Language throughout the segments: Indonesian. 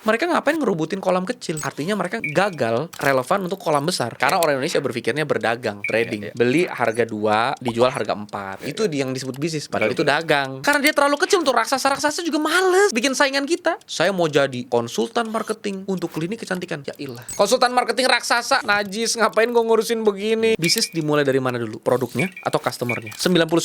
Mereka ngapain ngerubutin kolam kecil? Artinya mereka gagal relevan untuk kolam besar. Karena orang Indonesia berpikirnya berdagang, trading. Beli harga 2, dijual harga 4. Itu yang disebut bisnis, padahal itu dagang. Karena dia terlalu kecil untuk raksasa-raksasa juga males bikin saingan kita. Saya mau jadi konsultan marketing untuk klinik kecantikan. Ya ilah. Konsultan marketing raksasa, najis, ngapain gue ngurusin begini? Bisnis dimulai dari mana dulu? Produknya atau customernya? 99%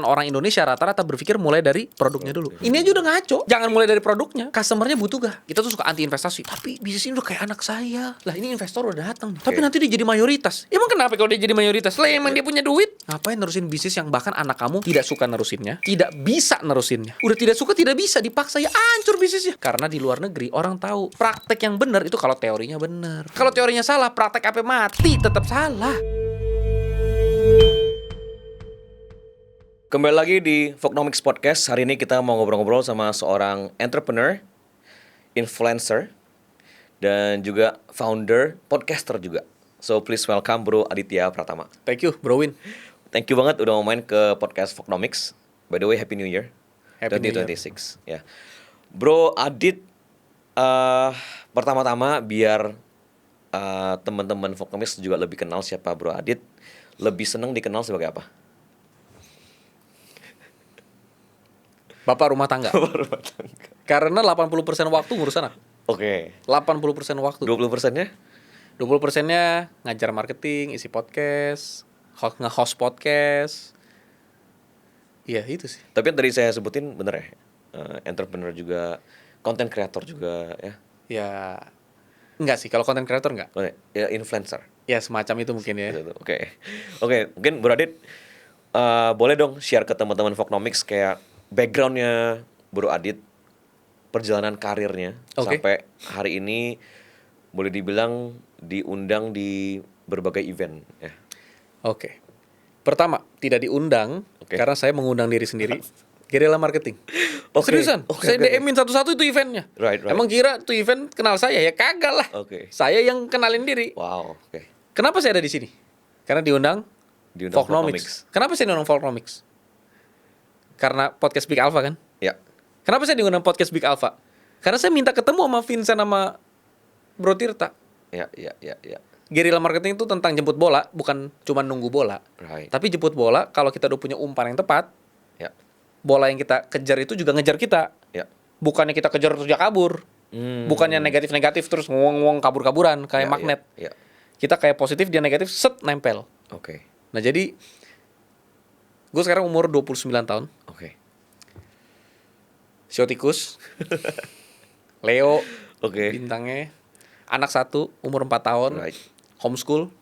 orang Indonesia rata-rata berpikir mulai dari produknya dulu. Ini aja udah ngaco. Jangan mulai dari produknya. Customernya butuh gak? Kita tuh suka anti investasi. Tapi bisnis ini udah kayak anak saya. Lah ini investor udah datang nih. Tapi nanti dia jadi mayoritas. Emang kenapa kalau dia jadi mayoritas? Lah emang dia punya duit. Ngapain nerusin bisnis yang bahkan anak kamu tidak suka nerusinnya, tidak bisa nerusinnya. Udah tidak suka, tidak bisa, dipaksa ya hancur bisnisnya. Karena di luar negeri orang tahu praktek yang benar itu kalau teorinya benar. Kalau teorinya salah, praktek apa mati tetap salah. Kembali lagi di Voknomics Podcast. Hari ini kita mau ngobrol-ngobrol sama seorang entrepreneur, influencer, dan juga founder, podcaster juga. So please welcome Bro Aditya Pratama. Thank you, Bro Win. Thank you banget udah mau main ke podcast Voknomics. By the way, Happy New Year. Happy New Year. 2026. Ya. Bro Adit, pertama-tama biar teman-teman Voknomics juga lebih kenal siapa Bro Adit, lebih senang dikenal sebagai apa? Bapak rumah tangga. Karena 80% waktu ngurus anak. Oke. 80% waktu. 20%-nya? 20%-nya ngajar marketing, isi podcast, nge-host podcast. Iya, itu sih. Tapi yang tadi saya sebutin bener ya? Entrepreneur juga, content creator juga ya? Ya, enggak sih. Kalau content creator enggak. Ya influencer. Ya, semacam itu mungkin ya. Oke, mungkin Bro Adit boleh dong share ke teman-teman Voknomics kayak backgroundnya Bro Adit, perjalanan karirnya sampai hari ini boleh dibilang diundang di berbagai event ya. Oke. Pertama, tidak diundang karena saya mengundang diri sendiri. Guerrilla marketing. Seriusan, saya DM-in satu-satu itu eventnya. Right. Emang kira tuh event kenal saya ya kagak lah. Saya yang kenalin diri. Wow. Kenapa saya ada di sini? Karena diundang Voknomics. Kenapa saya diundang Voknomics? Karena podcast Big Alpha kan? Ya. Kenapa saya diundang podcast Big Alpha? Karena saya minta ketemu sama Vincent sama Bro Tirta. Ya. Guerrilla marketing itu tentang jemput bola, bukan cuma nunggu bola. Right. Tapi jemput bola kalau kita udah punya umpan yang tepat, Ya. bola yang kita kejar itu juga ngejar kita. Ya. Bukannya kita kejar terus dia kabur. Bukannya negatif-negatif terus nguang-nguang kabur-kaburan kayak magnet. Ya. Kita kayak positif, dia negatif, set nempel. Oke. Nah, jadi gue sekarang umur 29 tahun. Oke. Sio tikus. Leo. Oke. Bintangnya. Anak 1, umur 4 tahun. Right. Homeschool.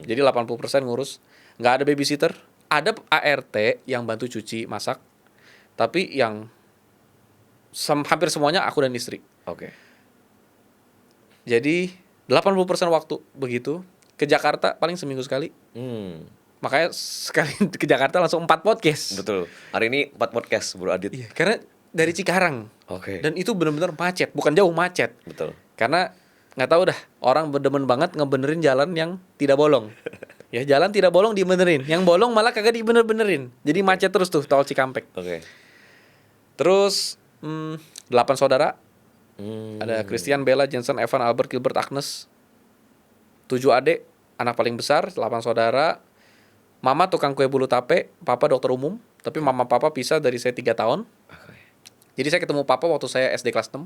Jadi 80% ngurus. Nggak ada babysitter. Ada ART yang bantu cuci, masak. Tapi yang hampir semuanya aku dan istri. Oke. Jadi 80% waktu begitu. Ke Jakarta paling seminggu sekali. Makanya sekali ke Jakarta langsung 4 podcast. Betul. Hari ini 4 podcast Bro Adit. Iya, karena dari Cikarang. Oke. Dan itu benar-benar macet, bukan jauh macet. Betul. Karena nggak tahu dah, orang berdemen banget ngebenerin jalan yang tidak bolong. Ya, jalan tidak bolong dibenerin. Yang bolong malah kagak dibener-benerin. Jadi macet terus tuh tol Cikampek. Oke. Terus 8 saudara. Ada Christian, Bella, Jensen, Evan, Albert, Gilbert, Agnes. 7 adik, anak paling besar, 8 saudara. Mama tukang kue bulu tape, papa dokter umum. Tapi mama papa pisah dari saya 3 tahun. Jadi saya ketemu papa waktu saya SD kelas 6.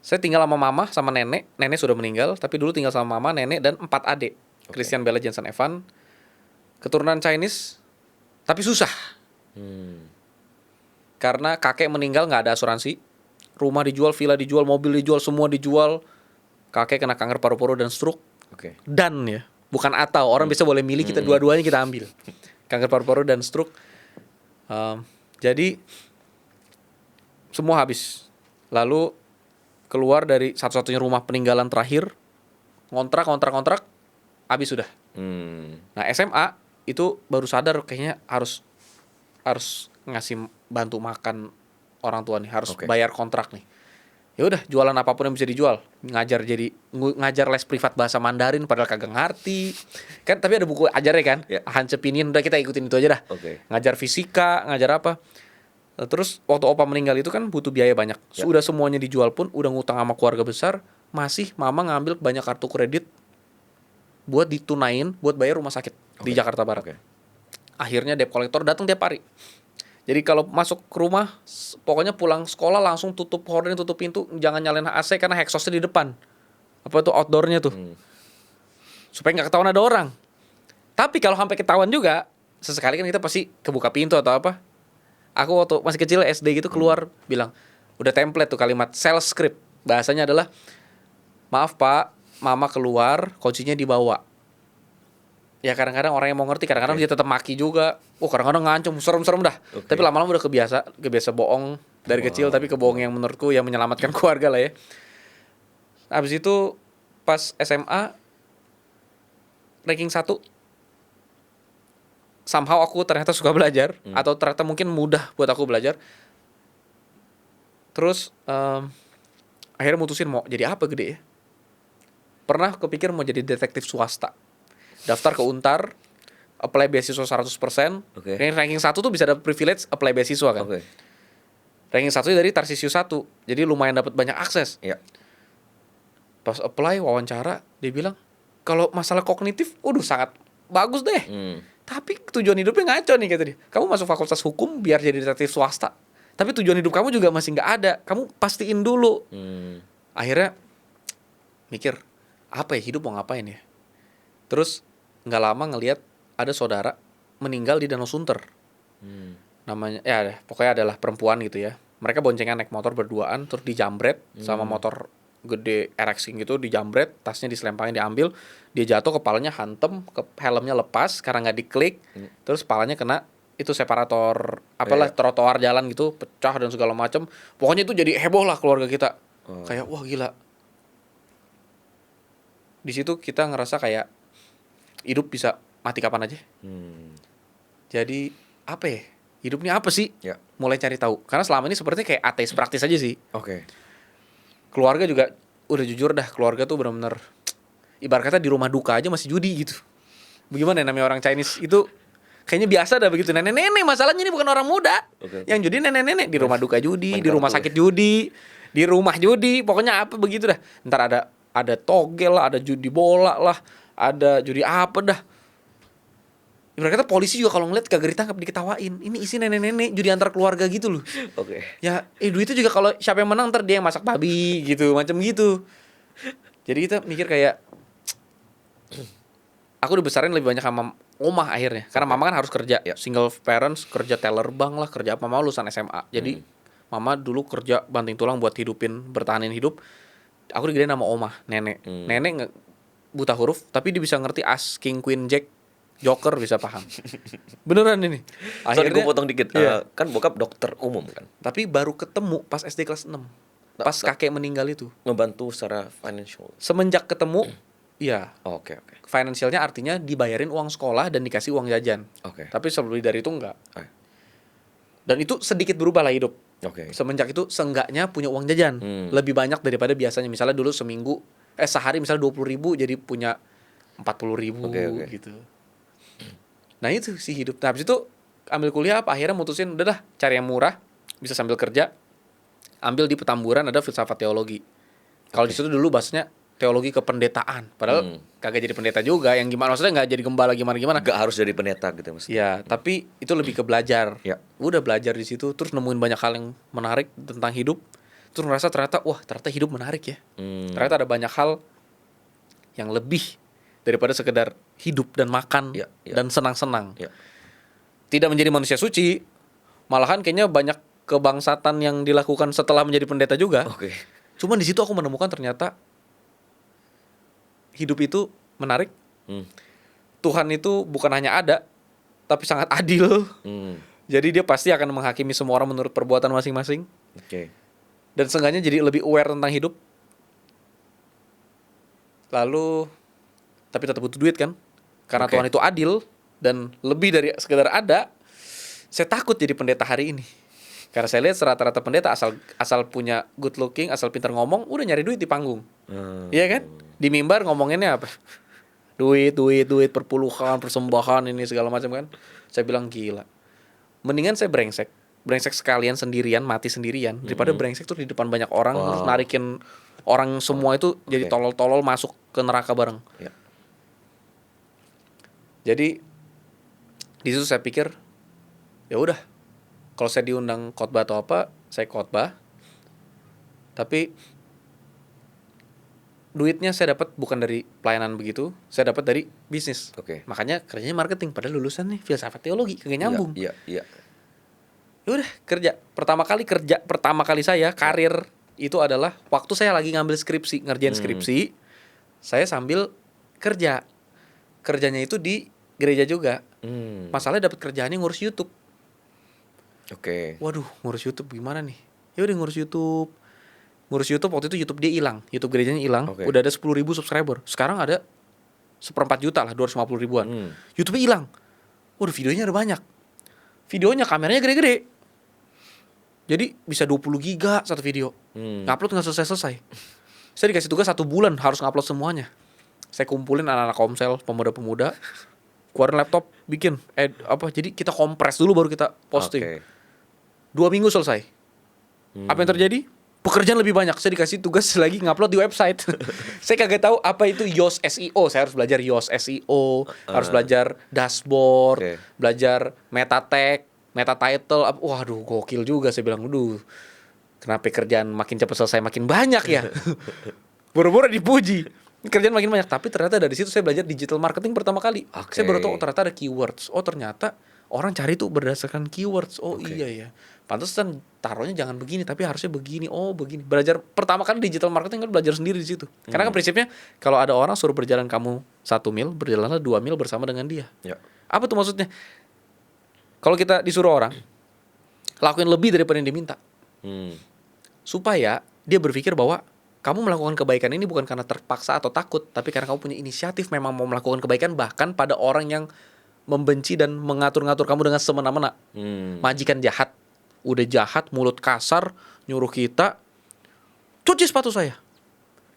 Saya tinggal sama mama sama nenek. Nenek sudah meninggal, tapi dulu tinggal sama mama, nenek, dan 4 adik. Christian, Bella, Jensen, Evan. Keturunan Chinese, tapi susah. Karena kakek meninggal gak ada asuransi. Rumah dijual, villa dijual, mobil dijual, semua dijual. Kakek kena kanker paru-paru dan stroke. Dan ya, bukan atau. Orang bisa boleh milih, kita dua-duanya kita ambil. Kanker paru-paru dan stroke. Jadi semua habis. Lalu keluar dari satu-satunya rumah peninggalan terakhir, kontrak, habis sudah. Nah, SMA itu baru sadar kayaknya harus ngasih bantu makan orang tua nih, harus bayar kontrak nih. Ya udah, jualan apapun yang bisa dijual. Ngajar les privat bahasa Mandarin padahal kagak ngerti. Kan tapi ada buku ajarnya kan? Han Cepinin, udah kita ikutin itu aja dah. Ngajar fisika, ngajar apa. Terus waktu opa meninggal itu kan butuh biaya banyak. Sudah semuanya dijual pun, udah ngutang sama keluarga besar, masih mama ngambil banyak kartu kredit buat ditunain, buat bayar rumah sakit di Jakarta Barat. Akhirnya debt collector datang tiap hari. Jadi kalau masuk ke rumah, pokoknya pulang sekolah langsung tutup horden, tutup pintu, jangan nyalain AC karena exhaustnya di depan. Apa tuh outdoornya tuh, supaya nggak ketahuan ada orang. Tapi kalau sampai ketahuan juga, sesekali kan kita pasti kebuka pintu atau apa. Aku waktu masih kecil SD gitu keluar bilang, udah template tuh kalimat sales script. Bahasanya adalah, maaf pak, mama keluar, kuncinya dibawa. Ya kadang-kadang orang yang mau ngerti, kadang-kadang dia tetap maki juga. Kadang-kadang ngancem, serem-serem dah. Tapi lama-lama udah kebiasa bohong dari kecil, tapi kebohong yang menurutku yang menyelamatkan keluarga lah ya. Habis itu pas SMA ranking 1, somehow aku ternyata suka belajar, atau ternyata mungkin mudah buat aku belajar. Terus akhirnya mutusin mau jadi apa gede ya. Pernah kepikir mau jadi detektif swasta. Daftar ke Untar, apply beasiswa 100%. Ranking 1 tuh bisa dapat privilege apply beasiswa kan. Ranking 1 dari Tarsisius 1. Jadi lumayan dapat banyak akses. Pas apply wawancara, dia bilang kalau masalah kognitif, sangat bagus deh. Tapi tujuan hidupnya ngaco nih, kata dia. Kamu masuk fakultas hukum biar jadi detektif swasta, tapi tujuan hidup kamu juga masih nggak ada. Kamu pastiin dulu. Akhirnya mikir, apa ya, hidup mau ngapain ya. Terus nggak lama ngelihat ada saudara meninggal di Danau Sunter. Namanya ya pokoknya adalah perempuan gitu ya. Mereka boncengan naik motor berduaan, terus dijambret sama motor gede RX gitu, dijambret, tasnya diselempangin, diambil, dia jatuh, kepalanya hantem, helmnya lepas karena nggak diklik, terus kepalanya kena itu separator apalah trotoar jalan gitu, pecah dan segala macam. Pokoknya itu jadi heboh lah keluarga kita. Kayak wah gila. Di situ kita ngerasa kayak hidup bisa mati kapan aja. Jadi apa ya? Hidupnya apa sih? Mulai cari tahu. Karena selama ini sepertinya kayak ateis praktis aja sih. Keluarga juga udah jujur dah, keluarga tuh benar-benar ibarat kata di rumah duka aja masih judi gitu. Bagaimana ya, namanya orang Chinese itu kayaknya biasa dah begitu. Nenek-nenek masalahnya ini bukan orang muda. Yang judi nenek-nenek, di rumah duka judi, di rumah sakit judi, di rumah judi, pokoknya apa begitu dah. Ntar ada togel lah, ada judi bola lah, ada judi apa dah. Ibarat kata polisi juga kalau ngeliat kagak ditangkap, diketawain. Ini isi nenek-nenek judi antar keluarga gitu loh. Ya, duitnya juga kalau siapa yang menang ntar dia yang masak babi gitu, macam gitu. Jadi kita mikir kayak aku dibesarin lebih banyak sama omah akhirnya. Karena mama kan harus kerja, single parents, kerja teller bank lah, kerja apa, mama lulusan SMA. Jadi mama dulu kerja banting tulang buat bertahanin hidup. Aku digedein sama omah, nenek. Nenek buta huruf, tapi dia bisa ngerti as, king, queen, jack, joker, bisa paham. Beneran ini. Akhirnya gue potong dikit. Kan bokap dokter umum kan. Tapi baru ketemu pas SD kelas 6. Pas kakek meninggal itu. Ngebantu secara financial. Semenjak ketemu, iya. Oke. Financialnya artinya dibayarin uang sekolah dan dikasih uang jajan. Tapi sebelum dari itu enggak. Dan itu sedikit berubah lah hidup. Semenjak itu seenggaknya punya uang jajan. Lebih banyak daripada biasanya. Misalnya dulu sehari misalnya 20.000 jadi punya 40.000 gitu. Nah itu sih hidup. Nah habis itu ambil kuliah apa, akhirnya mutusin udah dah cari yang murah, bisa sambil kerja. Ambil di Petamburan ada filsafat teologi. Kalau di situ dulu bahasanya teologi kependetaan. Padahal kagak jadi pendeta juga. Yang gimana, maksudnya nggak jadi gembala gimana-gimana. Nggak harus jadi pendeta gitu maksudnya. Ya, tapi itu lebih ke belajar. Udah belajar di situ, terus nemuin banyak hal yang menarik tentang hidup. Terus ngerasa ternyata hidup menarik ya. Ternyata ada banyak hal yang lebih daripada sekedar hidup dan makan dan senang-senang. Tidak menjadi manusia suci, malahan kayaknya banyak kebangsatan yang dilakukan setelah menjadi pendeta juga. Cuman di situ aku menemukan ternyata hidup itu menarik. Tuhan itu bukan hanya ada, tapi sangat adil. Jadi dia pasti akan menghakimi semua orang menurut perbuatan masing-masing. Dan seenggaknya jadi lebih aware tentang hidup. Lalu tapi tetap butuh duit kan, karena Tuhan itu adil dan lebih dari sekedar ada. Saya takut jadi pendeta hari ini, karena saya lihat rata-rata pendeta asal punya good looking, asal pintar ngomong, udah nyari duit di panggung. Iya kan, di mimbar ngomonginnya apa, duit perpuluhan, persembahan, ini segala macam kan. Saya bilang gila, mendingan saya brengsek, brengsek sekalian sendirian, mati sendirian, daripada brengsek tuh di depan banyak orang terus narikin orang semua itu jadi tolol-tolol masuk ke neraka bareng. Ya. Jadi di situ saya pikir ya udah, kalau saya diundang khotbah atau apa, saya khotbah. Tapi duitnya saya dapat bukan dari pelayanan begitu, saya dapat dari bisnis. Makanya kerjanya marketing, padahal lulusan nih filsafat teologi, kagak nyambung. Iya. Ya udah, kerja pertama kali saya karir itu adalah waktu saya lagi ngambil skripsi, ngerjain skripsi, saya sambil kerjanya itu di gereja juga. Masalahnya dapat kerjaannya ngurus YouTube. Waduh, ngurus YouTube gimana nih? Ya udah ngurus YouTube waktu itu YouTube dia hilang, YouTube gerejanya hilang. Udah ada 10.000 subscriber, sekarang ada 1/4 juta lah, 250 ribuan. YouTube-nya hilang. Waduh, videonya ada banyak. Videonya kameranya gede-gede, jadi bisa 20 giga satu video. Ngupload nggak selesai. Saya dikasih tugas 1 bulan harus ngupload semuanya. Saya kumpulin anak-anak Komsel, pemuda-pemuda, keluarin laptop, bikin jadi kita kompres dulu baru kita posting. 2 minggu selesai. Apa yang terjadi? Pekerjaan lebih banyak. Saya dikasih tugas lagi ngupload di website. Saya kagak tahu apa itu Yoast SEO. Saya harus belajar Yoast SEO, harus belajar dashboard, belajar meta tag, meta title. Waduh, gokil juga. Saya bilang, waduh, kenapa kerjaan makin cepat selesai makin banyak ya? Boro-boro dipuji. Kerjaan makin banyak. Tapi ternyata dari situ saya belajar digital marketing pertama kali. Saya baru tahu ternyata ada keywords. Ternyata orang cari tuh berdasarkan keywords. Iya ya. Pantesan taruhnya jangan begini, tapi harusnya begini. Begini. Belajar pertama kali digital marketing kan belajar sendiri di situ. Karena kan prinsipnya kalau ada orang suruh berjalan kamu 1 mil, berjalanlah 2 mil bersama dengan dia. Apa tuh maksudnya? Kalau kita disuruh orang lakuin lebih daripada yang diminta, supaya dia berpikir bahwa kamu melakukan kebaikan ini bukan karena terpaksa atau takut, tapi karena kamu punya inisiatif memang mau melakukan kebaikan, bahkan pada orang yang membenci dan mengatur-ngatur kamu dengan semena-mena. Majikan jahat, udah jahat, mulut kasar, nyuruh kita cuci sepatu saya.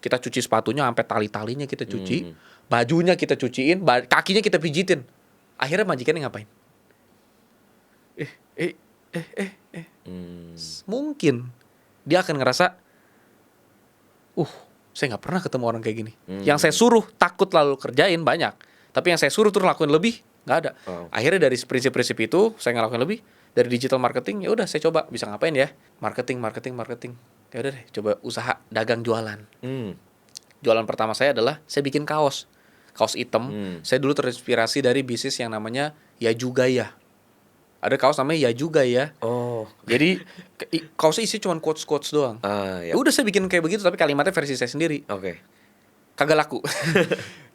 Kita cuci sepatunya sampai tali-talinya kita cuci, bajunya kita cuciin, kakinya kita pijitin. Akhirnya majikannya ngapain? Mungkin dia akan ngerasa, saya nggak pernah ketemu orang kayak gini. Yang saya suruh takut lalu kerjain banyak, tapi yang saya suruh terus lakuin lebih nggak ada. Akhirnya dari prinsip-prinsip itu saya ngelakuin lebih. Dari digital marketing, ya udah saya coba bisa ngapain ya? Marketing. Ya udah deh, coba usaha dagang jualan. Jualan pertama saya adalah saya bikin kaos hitam. Saya dulu terinspirasi dari bisnis yang namanya Ya Juga Ya. Ada kaos namanya Ya Juga Ya. Jadi kaosnya isi cuma quotes doang. Ya udah saya bikin kayak begitu, tapi kalimatnya versi saya sendiri. Kagak laku.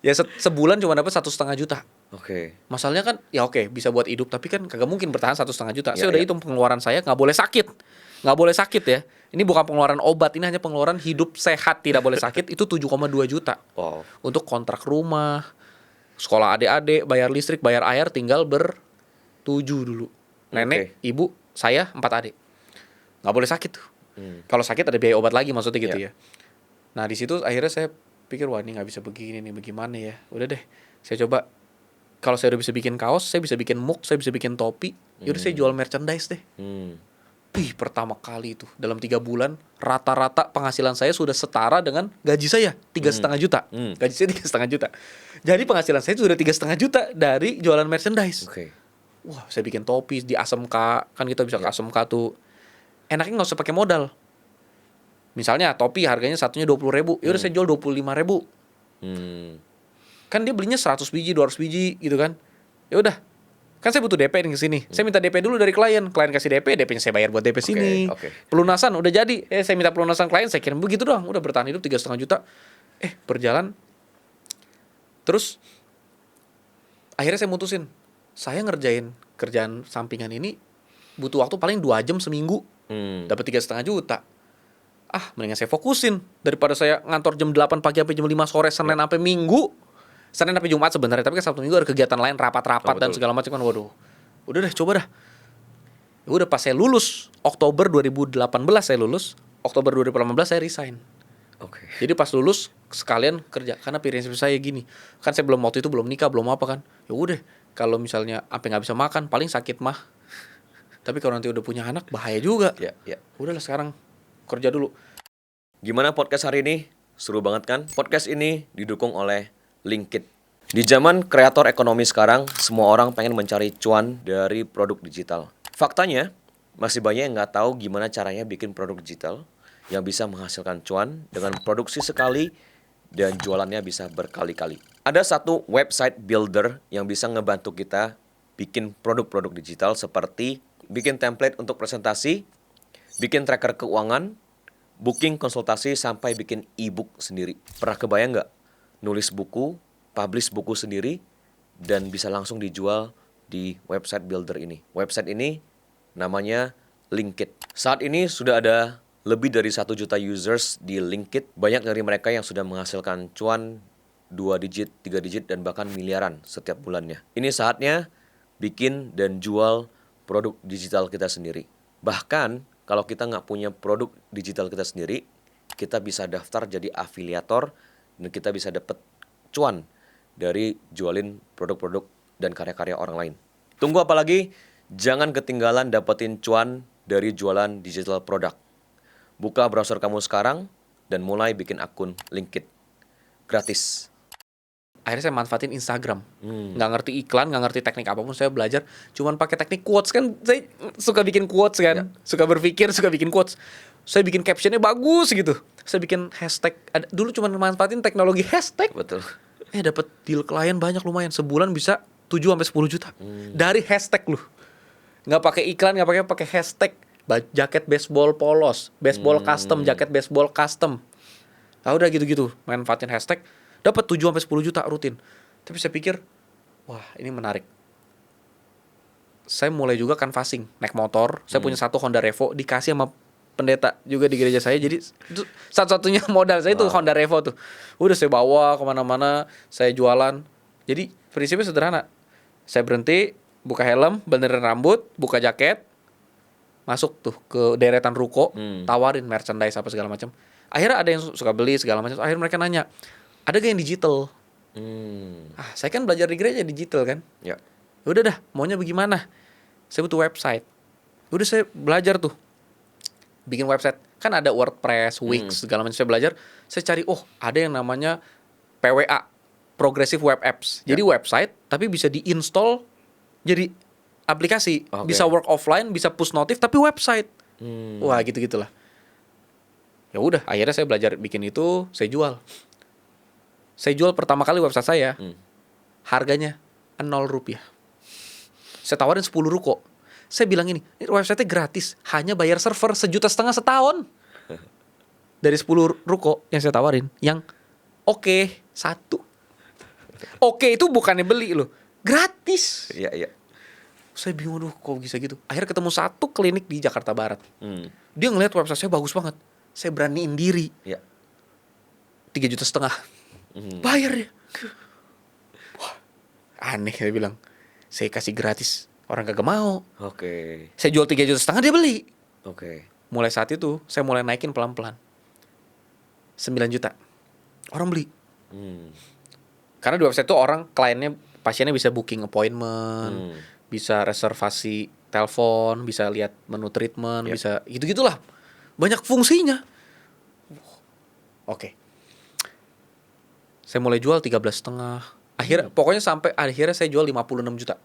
Ya sebulan cuma dapat 1,5 juta. Masalahnya kan ya bisa buat hidup, tapi kan kagak mungkin bertahan 1,5 juta. Saya udah hitung pengeluaran saya, nggak boleh sakit ya. Ini bukan pengeluaran obat, ini hanya pengeluaran hidup sehat, tidak boleh sakit. Itu 7,2 juta. Untuk kontrak rumah, sekolah adik-adik, bayar listrik, bayar air, tinggal 7 dulu. Nenek, ibu, saya 4 adik. Nggak boleh sakit tuh. Kalau sakit ada biaya obat lagi maksudnya gitu ya. Nah di situ akhirnya saya pikir, wah ini nggak bisa begini nih, bagaimana ya? Udah deh, saya coba. Kalau saya udah bisa bikin kaos, saya bisa bikin mug, saya bisa bikin topi. Yaudah saya jual merchandise deh. Pertama kali itu dalam 3 bulan rata-rata penghasilan saya sudah setara dengan gaji saya 3,5 juta. Gaji saya 3,5 juta. Jadi penghasilan saya sudah 3,5 juta dari jualan merchandise. Wah, saya bikin topi di ASMK, kan kita bisa ke ASMK tuh. Enaknya nggak usah pakai modal. Misalnya topi harganya satunya 20.000, yaudah saya jual 25.000. Kan dia belinya 100 biji, 200 biji gitu kan. Ya udah. Kan saya butuh DP nih ke sini. Saya minta DP dulu dari klien kasih DP, DP-nya saya bayar buat DP sini. Pelunasan udah jadi. Saya minta pelunasan klien, saya kirim begitu doang. Udah bertahan hidup 3,5 juta. Berjalan. Terus akhirnya saya mutusin, saya ngerjain kerjaan sampingan ini butuh waktu paling 2 jam seminggu. Dapat 3,5 juta. Mendingan saya fokusin daripada saya ngantor jam 8 pagi sampai jam 5 sore Senin sampai Minggu. Senin sampai Jumat sebenarnya, tapi kan Sabtu Minggu ada kegiatan lain, rapat-rapat dan segala macam kan. Waduh. Udah deh, coba dah. Ya udah pas saya lulus Oktober 2018 saya lulus, Oktober 2018 saya resign. Jadi pas lulus sekalian kerja, karena prinsip saya gini. Kan saya waktu itu belum nikah, belum apa kan. Ya udah, kalau misalnya sampai enggak bisa makan, paling sakit mah. Tapi kalau nanti udah punya anak bahaya juga. Ya, ya. Udahlah sekarang kerja dulu. Gimana podcast hari ini? Seru banget kan? Podcast ini didukung oleh Linkit. Di zaman kreator ekonomi sekarang, semua orang pengen mencari cuan dari produk digital. Faktanya, masih banyak yang nggak tahu gimana caranya bikin produk digital yang bisa menghasilkan cuan dengan produksi sekali dan jualannya bisa berkali-kali. Ada satu website builder yang bisa ngebantu kita bikin produk-produk digital seperti bikin template untuk presentasi, bikin tracker keuangan, booking konsultasi, sampai bikin e-book sendiri. Pernah kebayang nggak? Nulis buku, publish buku sendiri, dan bisa langsung dijual di website builder ini. Website ini namanya Linkit. Saat ini sudah ada lebih dari 1 juta users di Linkit. Banyak dari mereka yang sudah menghasilkan cuan 2 digit, 3 digit, dan bahkan miliaran setiap bulannya. Ini saatnya bikin dan jual produk digital kita sendiri. Bahkan kalau kita nggak punya produk digital kita sendiri, kita bisa daftar jadi afiliator dan kita bisa dapat cuan dari jualin produk-produk dan karya-karya orang lain. Tunggu apa lagi? Jangan ketinggalan dapetin cuan dari jualan digital produk. Buka browser kamu sekarang dan mulai bikin akun Linkit. Gratis. Akhirnya saya manfaatin Instagram. Nggak ngerti iklan, nggak ngerti teknik apapun, saya belajar cuman pakai teknik quotes. Kan saya suka bikin quotes kan, suka berpikir, suka bikin quotes. Saya bikin captionnya bagus gitu. Saya bikin hashtag. Dulu cuma manfaatin teknologi hashtag. Betul. Dapat deal klien banyak lumayan. Sebulan bisa 7-10 juta dari hashtag lu. Nggak pakai iklan, nggak pakai hashtag. Jaket baseball polos, baseball custom, jaket baseball custom. Nah, udah gitu-gitu, manfaatin hashtag. Dapat 7-10 juta rutin. Tapi saya pikir, wah ini menarik. Saya mulai juga canvassing, naik motor. Saya punya satu Honda Revo, dikasih sama pendeta juga di gereja saya. Jadi itu satu-satunya modal saya itu Honda Revo tuh. Udah saya bawa kemana-mana, saya jualan. Jadi prinsipnya sederhana. Saya berhenti, buka helm, benerin rambut, buka jaket, masuk tuh ke deretan ruko, tawarin merchandise apa segala macam. Akhirnya ada yang suka beli segala macam. Akhirnya mereka nanya, ada gak yang digital? Saya kan belajar di gereja digital kan. Ya. Udah dah, maunya bagaimana? Saya butuh website. Udah saya belajar tuh bikin website. Kan ada WordPress, Wix, segala macam. Saya belajar. Saya cari, ada yang namanya PWA, Progressive Web Apps. Jadi website, tapi bisa di-install jadi aplikasi. Okay. Bisa work offline, bisa push notif, tapi website. Wah, gitu-gitulah. Ya udah, akhirnya saya belajar bikin itu, saya jual. Saya jual pertama kali website saya, harganya 0 rupiah. Saya tawarin 10 ruko. Saya bilang ini website-nya gratis, hanya bayar server 1,5 juta setahun. Dari 10 ruko yang saya tawarin, yang oke, 1. Oke itu bukannya beli loh, gratis. Iya, iya. Saya bingung, kok bisa gitu. Akhirnya ketemu satu klinik di Jakarta Barat. Dia ngeliat website saya bagus banget. Saya beraniin diri. Iya. 3,5 juta. Bayar ya. Wah, aneh, saya bilang. Saya kasih gratis, orang kagak mau. Oke. Saya jual 3,5 juta, dia beli. Oke. Mulai saat itu saya mulai naikin pelan-pelan. 9 juta. Orang beli. Karena di website itu kliennya, pasiennya bisa booking appointment, bisa reservasi telepon, bisa lihat menu treatment, bisa gitu-gitulah. Banyak fungsinya. Oke. Saya mulai jual 13,5. Pokoknya sampai akhirnya saya jual 56 juta.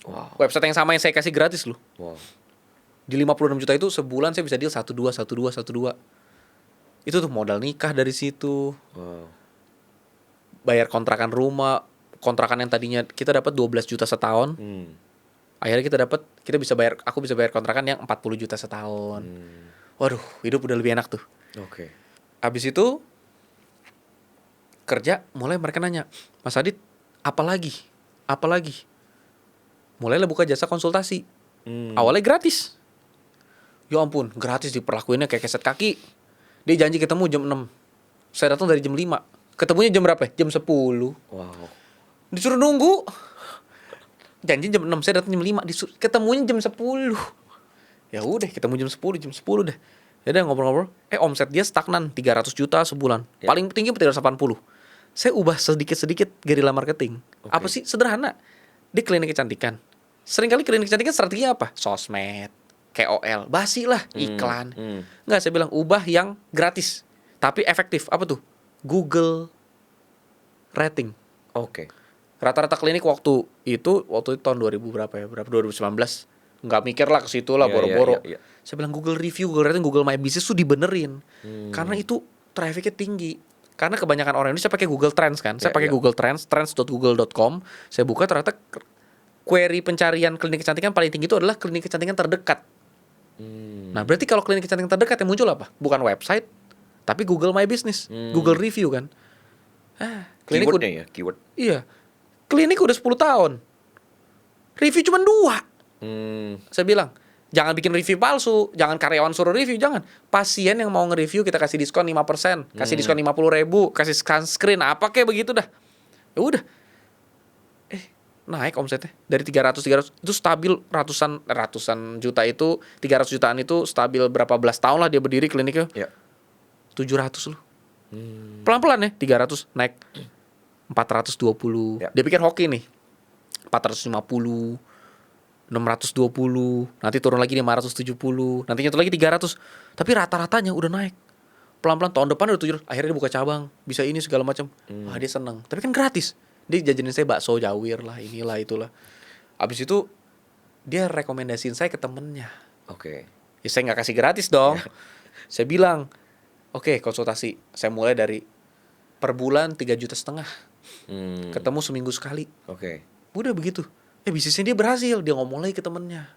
Wow. Website yang sama yang saya kasih gratis loh. Wow. Di 56 juta itu sebulan saya bisa deal 1-2. Itu tuh modal nikah dari situ. Wow. Bayar kontrakan rumah, kontrakan yang tadinya kita dapat 12 juta setahun. Akhirnya aku bisa bayar kontrakan yang 40 juta setahun. Waduh, hidup udah lebih enak tuh. Oke. Abis itu kerja, mulai mereka nanya, Mas Adit, apa lagi? Mulailah buka jasa konsultasi. Awalnya gratis. Ya ampun, gratis diperlakuinnya kayak keset kaki. Dia janji ketemu jam 6. Saya datang dari jam 5. Ketemunya jam berapa? Jam 10. Wow. Disuruh nunggu. Janji jam 6, saya datang jam 5, ketemunya jam 10. Ya udah, ketemu jam 10 deh. Ya udah ngobrol-ngobrol. Omset dia stagnan 300 juta sebulan. Paling tinggi 380. Saya ubah sedikit-sedikit guerrilla marketing. Okay. Apa sih? Sederhana. Di klinik kecantikan. Seringkali klinik kecantikan strateginya apa? Sosmed, KOL, basi lah iklan. Hmm. Nggak, saya bilang ubah yang gratis tapi efektif. Apa tuh? Google rating. Oke. Rata-rata klinik waktu itu tahun 2000 berapa ya? Berapa 2019? Nggak mikir lah ke situ lah, Iya, boro-boro. iya. Saya bilang Google review, Google rating, Google My Business tuh dibenerin. Karena itu trafficnya tinggi. Karena kebanyakan orang Indonesia pakai Google Trends kan. Saya Iya, pakai iya. Google Trends, trends.google.com. Saya buka ternyata query pencarian klinik kecantikan paling tinggi itu adalah klinik kecantikan terdekat. Nah, berarti kalau klinik kecantikan terdekat yang muncul apa? Bukan website, tapi Google My Business, Google Review kan. Klinik Keywordnya ya, keyword. Iya. Klinik udah 10 tahun. Review cuma 2. Saya bilang, jangan bikin review palsu, jangan karyawan suruh review, jangan. Pasien yang mau nge-review kita kasih diskon 5%, kasih diskon 50.000, kasih sunscreen, apa kayak begitu dah. Ya udah. Naik omsetnya dari 300 itu stabil ratusan juta itu, 300 jutaan itu stabil berapa belas tahun lah dia berdiri kliniknya. Ya. 700 loh. Pelan-pelan ya, 300 naik 420. Ya. Dia pikir hoki nih. 450, 620, nanti turun lagi 570, nanti nyentuh lagi 300. Tapi rata-ratanya udah naik. Pelan-pelan tahun depan udah 700. Akhirnya dia buka cabang, bisa ini segala macam. Wah, dia seneng. Tapi kan gratis. Dia jajanin saya bakso jawir lah, inilah itulah. Abis itu dia rekomendasiin saya ke temennya. Oke. Ya saya nggak kasih gratis dong. Saya bilang, oke, konsultasi. Saya mulai dari per bulan 3,5 juta. Ketemu seminggu sekali. Oke. Udah begitu. Bisnisnya dia berhasil. Dia ngomong lagi ke temennya.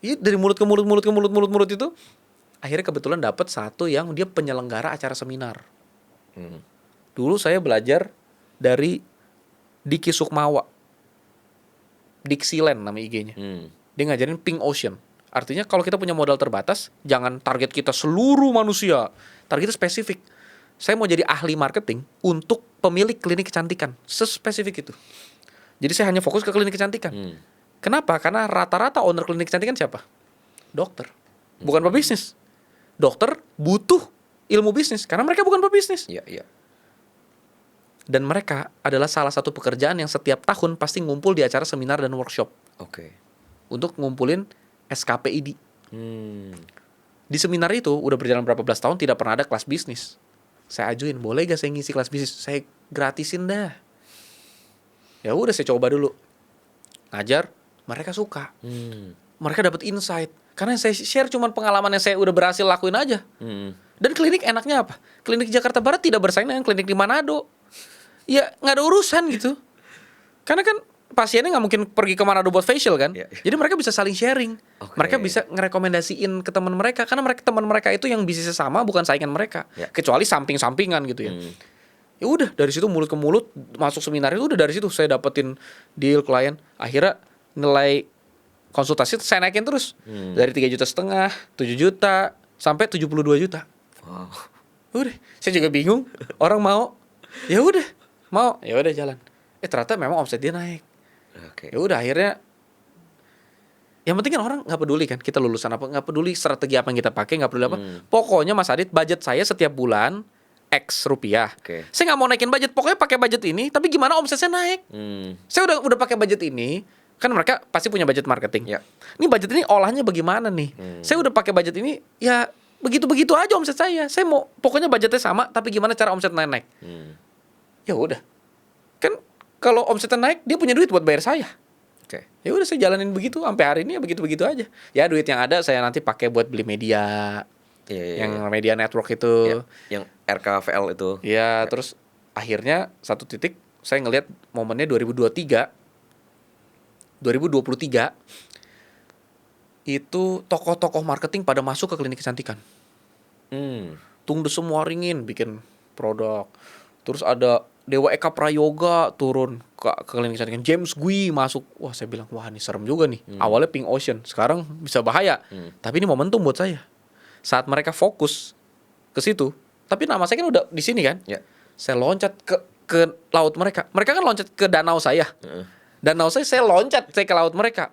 Iya, dari mulut ke mulut itu. Akhirnya kebetulan dapat satu yang dia penyelenggara acara seminar. Dulu saya belajar dari Diki Sukmawa, Dixieland nama IG-nya. Dia ngajarin Pink Ocean. Artinya kalau kita punya modal terbatas, jangan target kita seluruh manusia. Targetnya spesifik. Saya mau jadi ahli marketing untuk pemilik klinik kecantikan. Sespesifik itu. Jadi saya hanya fokus ke klinik kecantikan. Kenapa? Karena rata-rata owner klinik kecantikan siapa? Dokter. Bukan pebisnis. Dokter butuh ilmu bisnis karena mereka bukan pebisnis. Iya, iya. Dan mereka adalah salah satu pekerjaan yang setiap tahun pasti ngumpul di acara seminar dan workshop. Oke. Untuk ngumpulin SKPID. Di seminar itu udah berjalan berapa belas tahun tidak pernah ada kelas bisnis. Saya ajuin, boleh gak saya ngisi kelas bisnis? Saya gratisin dah. Ya udah saya coba dulu. Ngajar, mereka suka. Mereka dapat insight. Karena saya share cuma pengalaman yang saya udah berhasil lakuin aja. Dan klinik enaknya apa? Klinik Jakarta Barat tidak bersaing dengan klinik di Manado. Ya nggak ada urusan gitu. Karena kan pasiennya nggak mungkin pergi ke Manado buat facial kan. Jadi mereka bisa saling sharing. Mereka bisa ngerekomendasiin ke teman mereka. Karena teman mereka itu yang bisnisnya sama, bukan saingan mereka. Kecuali samping-sampingan gitu ya. Ya udah dari situ mulut ke mulut masuk seminar itu udah dari situ saya dapetin deal klien. Akhirnya nilai konsultasi saya naikin terus dari 3,5 juta, 7 juta sampai 72 juta. Wow. Udah, saya juga bingung. Orang mau, ya udah, mau, ya udah jalan. Ternyata memang omset dia naik. Oke. Ya udah akhirnya. Yang penting kan orang nggak peduli kan kita lulusan apa, nggak peduli strategi apa yang kita pakai, nggak peduli apa. Pokoknya Mas Adit, budget saya setiap bulan X rupiah. Saya nggak mau naikin budget, pokoknya pakai budget ini. Tapi gimana omset saya naik? Saya udah pakai budget ini. Kan mereka pasti punya budget marketing. Ini budget ini olahnya bagaimana nih? Saya udah pakai budget ini, ya begitu-begitu aja omset saya. Saya mau pokoknya budgetnya sama, tapi gimana cara omset naik? Ya udah. Kan kalau omsetnya naik, dia punya duit buat bayar saya. Ya udah saya jalanin begitu sampai hari ini ya begitu-begitu aja. Ya duit yang ada saya nanti pakai buat beli media. Yang media network itu. Yang RKVL itu. Ya, terus akhirnya satu titik saya ngelihat momennya 2023 itu tokoh-tokoh marketing pada masuk ke klinik kecantikan. Tunggu semua ringin bikin produk. Terus ada Dewa Eka Prayoga turun ke klinik kecantikan. James Gui masuk. Wah, saya bilang, wah ini serem juga nih. Awalnya Pink Ocean, sekarang bisa bahaya. Tapi ini momentum buat saya. Saat mereka fokus ke situ, tapi nama saya kan udah di sini kan. Saya loncat ke laut mereka. Mereka kan loncat ke danau saya. Danau saya loncat ke laut mereka.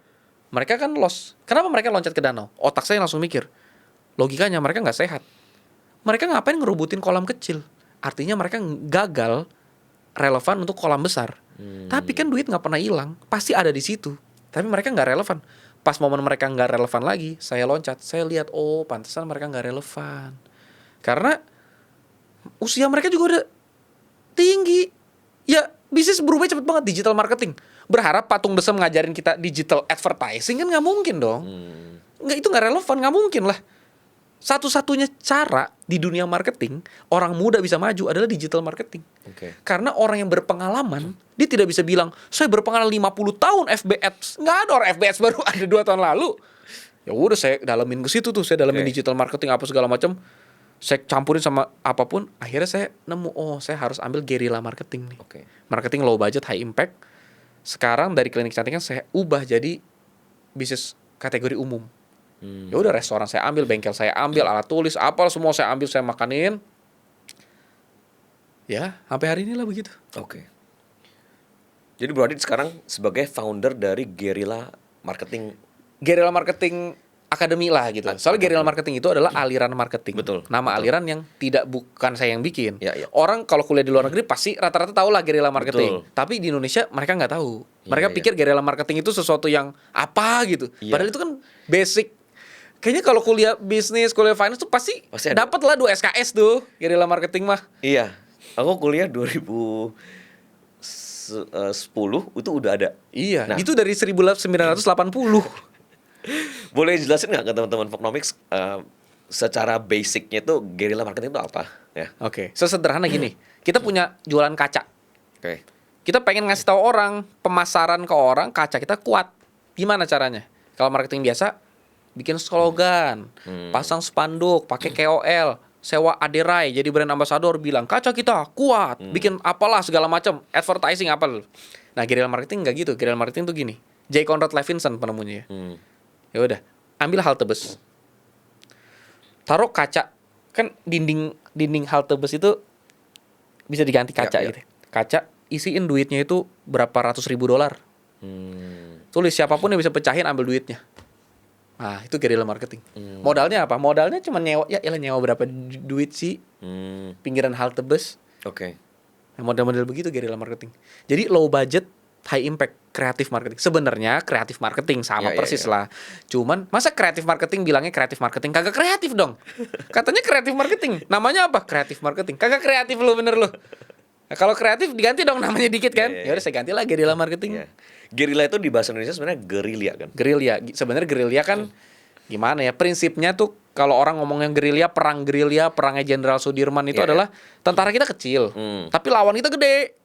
Mereka kan lost. Kenapa mereka loncat ke danau? Otak saya langsung mikir, logikanya mereka nggak sehat. Mereka ngapain ngerubutin kolam kecil? Artinya mereka gagal relevan untuk kolam besar. Tapi kan duit nggak pernah hilang, pasti ada di situ. Tapi mereka nggak relevan. Pas momen mereka nggak relevan lagi, saya loncat. Saya lihat, oh pantesan mereka nggak relevan. Karena usia mereka juga udah tinggi. Ya bisnis berubah cepet banget, digital marketing. Berharap Patung Desem ngajarin kita digital advertising kan nggak mungkin dong. Nggak, itu nggak relevan, nggak mungkin lah. Satu-satunya cara di dunia marketing orang muda bisa maju adalah digital marketing. Karena orang yang berpengalaman, dia tidak bisa bilang, saya berpengalaman 50 tahun FB Ads. Nggak ada, orang FB Ads baru ada 2 tahun lalu. Ya udah, saya dalamin ke situ tuh, saya dalamin digital marketing apa segala macam. Saya campurin sama apapun, akhirnya saya nemu, oh saya harus ambil guerrilla marketing nih. Marketing low budget, high impact. Sekarang dari klinik kecantikan saya ubah jadi bisnis kategori umum. Ya udah, restoran saya ambil, bengkel saya ambil, alat tulis, apa semua saya ambil, saya makanin. Ya, sampai hari ini lah begitu. Jadi Bro Adit sekarang sebagai founder dari Guerrilla Marketing. Guerrilla Marketing Academy lah gitu. Soalnya guerrilla marketing itu adalah aliran marketing. Nama aliran yang bukan saya yang bikin. Orang kalau kuliah di luar negeri pasti rata-rata tahu lah guerrilla marketing. Tapi di Indonesia mereka nggak tahu. Mereka pikir guerrilla marketing itu sesuatu yang apa gitu. Padahal itu kan basic. Kayaknya kalau kuliah bisnis, kuliah finance tuh pasti dapat lah 2 SKS tuh guerrilla marketing mah. Iya. Aku kuliah 2010 itu udah ada. Iya. Itu dari 1980. Boleh jelasin nggak ke teman-teman Fognomics secara basicnya tuh guerrilla marketing itu apa? Ya. Sesederhana gini, kita punya jualan kaca. Kita pengen ngasih tahu orang, pemasaran ke orang, kaca kita kuat. Gimana caranya? Kalau marketing biasa, bikin slogan, pasang spanduk, pakai KOL, sewa Aderai jadi brand ambassador, bilang kaca kita kuat, bikin apalah segala macam, advertising apa. Nah, guerrilla marketing nggak gitu. Guerrilla marketing tuh gini. J. Conrad Levinson penemunya ya. Ya udah, ambil halte bus, taruh kaca, kan dinding halte bus itu bisa diganti kaca gitu. Kaca, isiin duitnya itu berapa ratus ribu dolar. Tulis siapapun yang bisa pecahin ambil duitnya. Nah, itu guerrilla marketing. Modalnya apa? Modalnya cuma nyewa, nyewa berapa duit sih? Pinggiran halte bus. Nah, model-model begitu guerrilla marketing. Jadi low budget, high impact, kreatif marketing. Sebenarnya kreatif marketing sama persis lah. Cuman masa kreatif marketing bilangnya kreatif marketing, kagak kreatif dong. Katanya kreatif marketing. Namanya apa? Kreatif marketing. Kagak kreatif lu, bener lu. Nah, kalau kreatif diganti dong namanya dikit kan. Ya udah, saya ganti lah guerrilla marketing. Guerrilla itu di bahasa Indonesia sebenarnya gerilya kan. Gerilya. Sebenarnya gerilya kan gimana ya? Prinsipnya tuh kalau orang ngomong yang gerilya, perangnya Jenderal Sudirman itu adalah tentara kita kecil, tapi lawan kita gede.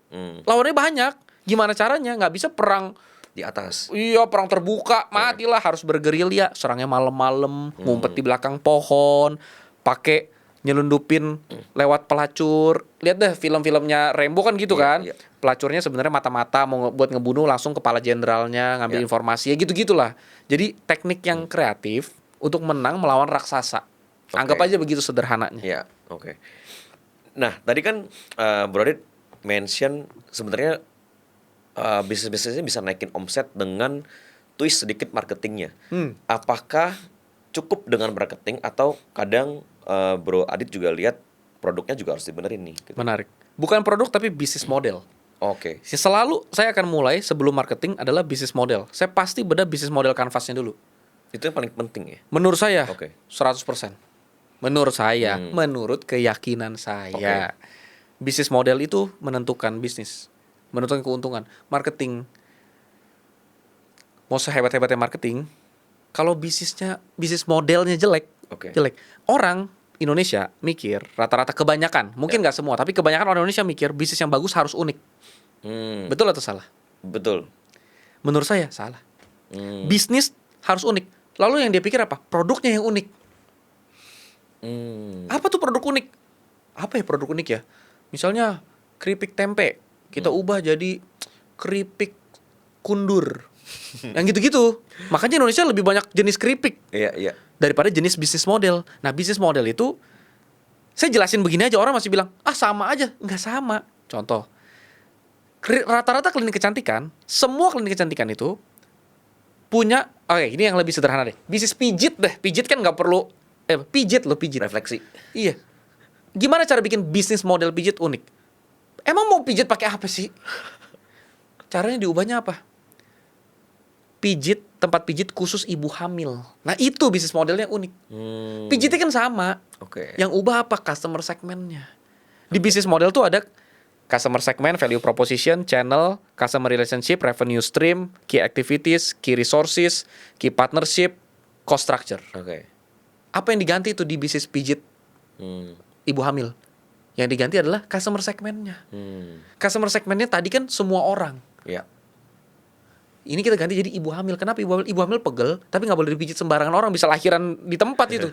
Lawannya banyak. Gimana caranya? Nggak bisa perang di atas. Iya, perang terbuka, matilah, harus bergerilya. Serangnya malam-malam, ngumpet di belakang pohon, pakai nyelundupin lewat pelacur. Lihat deh film-filmnya Rambo kan gitu kan. Pelacurnya sebenarnya mata-mata mau buat ngebunuh langsung kepala jenderalnya, ngambil informasi ya gitu-gitulah. Jadi teknik yang kreatif untuk menang melawan raksasa. Anggap aja begitu sederhananya. Nah, tadi kan Bro Adit mention sebenarnya bisnis-bisnisnya bisa naikin omset dengan twist sedikit marketingnya. Apakah cukup dengan marketing atau kadang Bro Adit juga lihat produknya juga harus dibenerin nih? Gitu. Menarik. Bukan produk tapi bisnis model. Selalu saya akan mulai sebelum marketing adalah bisnis model. Saya pasti bedah bisnis model kanvasnya dulu. Itu yang paling penting ya? Menurut saya 100%. Menurut saya, menurut keyakinan saya, bisnis model itu menentukan bisnis. Menentukan keuntungan. Marketing, mau sehebat-hebatnya marketing, kalau bisnis modelnya jelek, orang Indonesia mikir rata-rata kebanyakan, mungkin nggak semua, tapi kebanyakan orang Indonesia mikir bisnis yang bagus harus unik. Betul atau salah? Betul. Menurut saya salah. Bisnis harus unik. Lalu yang dia pikir apa? Produknya yang unik. Apa tuh produk unik? Apa ya produk unik ya? Misalnya keripik tempe, kita ubah jadi keripik kundur. Yang gitu-gitu. Makanya Indonesia lebih banyak jenis keripik daripada jenis bisnis model. Nah, bisnis model itu saya jelasin begini aja orang masih bilang, sama aja. Nggak sama. Contoh, rata-rata klinik kecantikan, semua klinik kecantikan itu punya, ini yang lebih sederhana deh. Bisnis pijit deh. Pijit kan nggak perlu, pijit. Refleksi. Iya. Gimana cara bikin bisnis model pijit unik? Emang mau pijit pakai apa sih? Caranya diubahnya apa? tempat pijit khusus ibu hamil. Nah itu bisnis modelnya unik. Pijitnya kan sama. Oke. Yang ubah apa? Customer segmentnya. Di bisnis model tuh ada customer segment, value proposition, channel, customer relationship, revenue stream, key activities, key resources, key partnership, cost structure. Oke. Apa yang diganti itu di bisnis pijit ibu hamil? Yang diganti adalah customer segmentnya. Customer segmentnya tadi kan semua orang. Ya. Ini kita ganti jadi ibu hamil. Kenapa ibu hamil pegel, tapi nggak boleh dipijit sembarangan, orang bisa lahiran di tempat itu.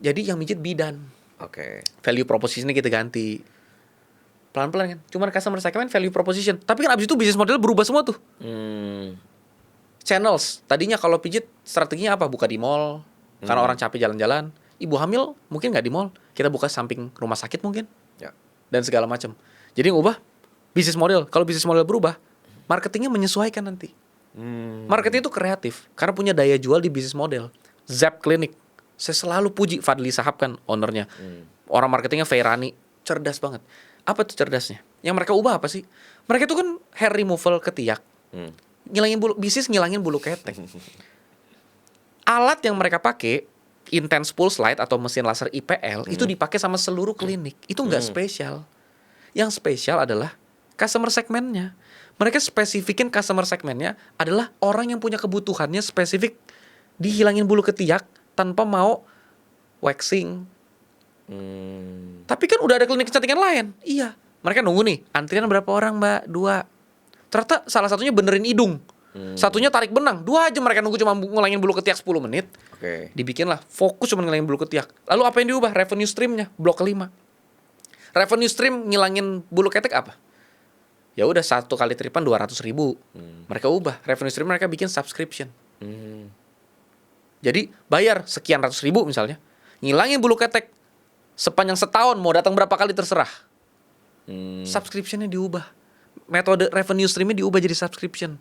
Jadi yang mijit bidan. Oke. Value propositionnya kita ganti. Pelan-pelan kan. Cuman customer segment, value proposition. Tapi kan abis itu bisnis model berubah semua tuh. Channels. Tadinya kalau pijit strateginya apa? Buka di mall. Karena orang capek jalan-jalan. Ibu hamil mungkin nggak di mall. Kita buka samping rumah sakit mungkin. Ya. Dan segala macam. Jadi ngubah bisnis model. Kalau bisnis model berubah, marketingnya menyesuaikan nanti. Marketing itu kreatif karena punya daya jual di bisnis model. Zap Clinic, saya selalu puji Fadli Sahab kan ownernya. Orang marketingnya Feirani, cerdas banget. Apa tuh cerdasnya? Yang mereka ubah apa sih? Mereka itu kan hair removal ketiak, ngilangin bulu ketek. Alat yang mereka pakai, Intense Pulse Light atau mesin laser IPL, itu dipakai sama seluruh klinik. Itu nggak spesial. Yang spesial adalah customer segmentnya. Mereka spesifikin customer segmentnya adalah orang yang punya kebutuhannya spesifik dihilangin bulu ketiak tanpa mau waxing. Tapi kan udah ada klinik kecantikan lain. Iya. Mereka nunggu nih, antrian berapa orang mbak? 2. Ternyata salah satunya benerin hidung. Satunya tarik benang. 2 jam mereka nunggu cuma ngulangin bulu ketiak 10 menit. Oke. Dibikinlah fokus cuma ngilangin bulu ketiak. Lalu apa yang diubah? Revenue streamnya, blok kelima. Revenue stream ngilangin bulu ketek apa? Ya udah 1 kali tripan 200.000. Mereka ubah revenue stream, mereka bikin subscription. Jadi bayar sekian ratus ribu misalnya, ngilangin bulu ketek sepanjang setahun, mau datang berapa kali terserah. Subscriptionnya diubah, metode revenue streamnya diubah jadi subscription.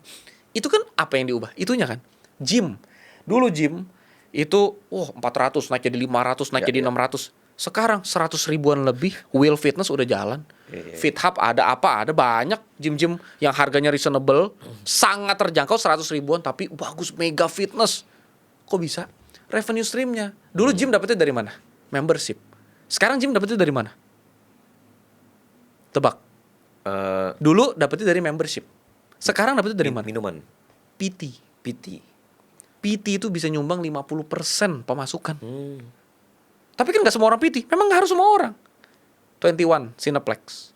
Itu kan apa yang diubah? Itunya kan gym. Dulu gym itu 400 naik jadi 500 naik jadi 600. Sekarang 100 ribuan lebih. Wheel Fitness udah jalan. Fit Hub ada banyak gym-gym yang harganya reasonable, sangat terjangkau 100 ribuan tapi bagus, mega fitness. Kok bisa? Revenue streamnya. Dulu gym dapetnya dari mana? Membership. Sekarang gym dapetnya dari mana? Tebak. Dulu dapetnya dari membership. Sekarang dapetnya dari mana? Minuman. PT. PT. PT itu bisa nyumbang 50% pemasukan. Tapi kan gak semua orang PT. Memang gak harus semua orang. 21 Cineplex.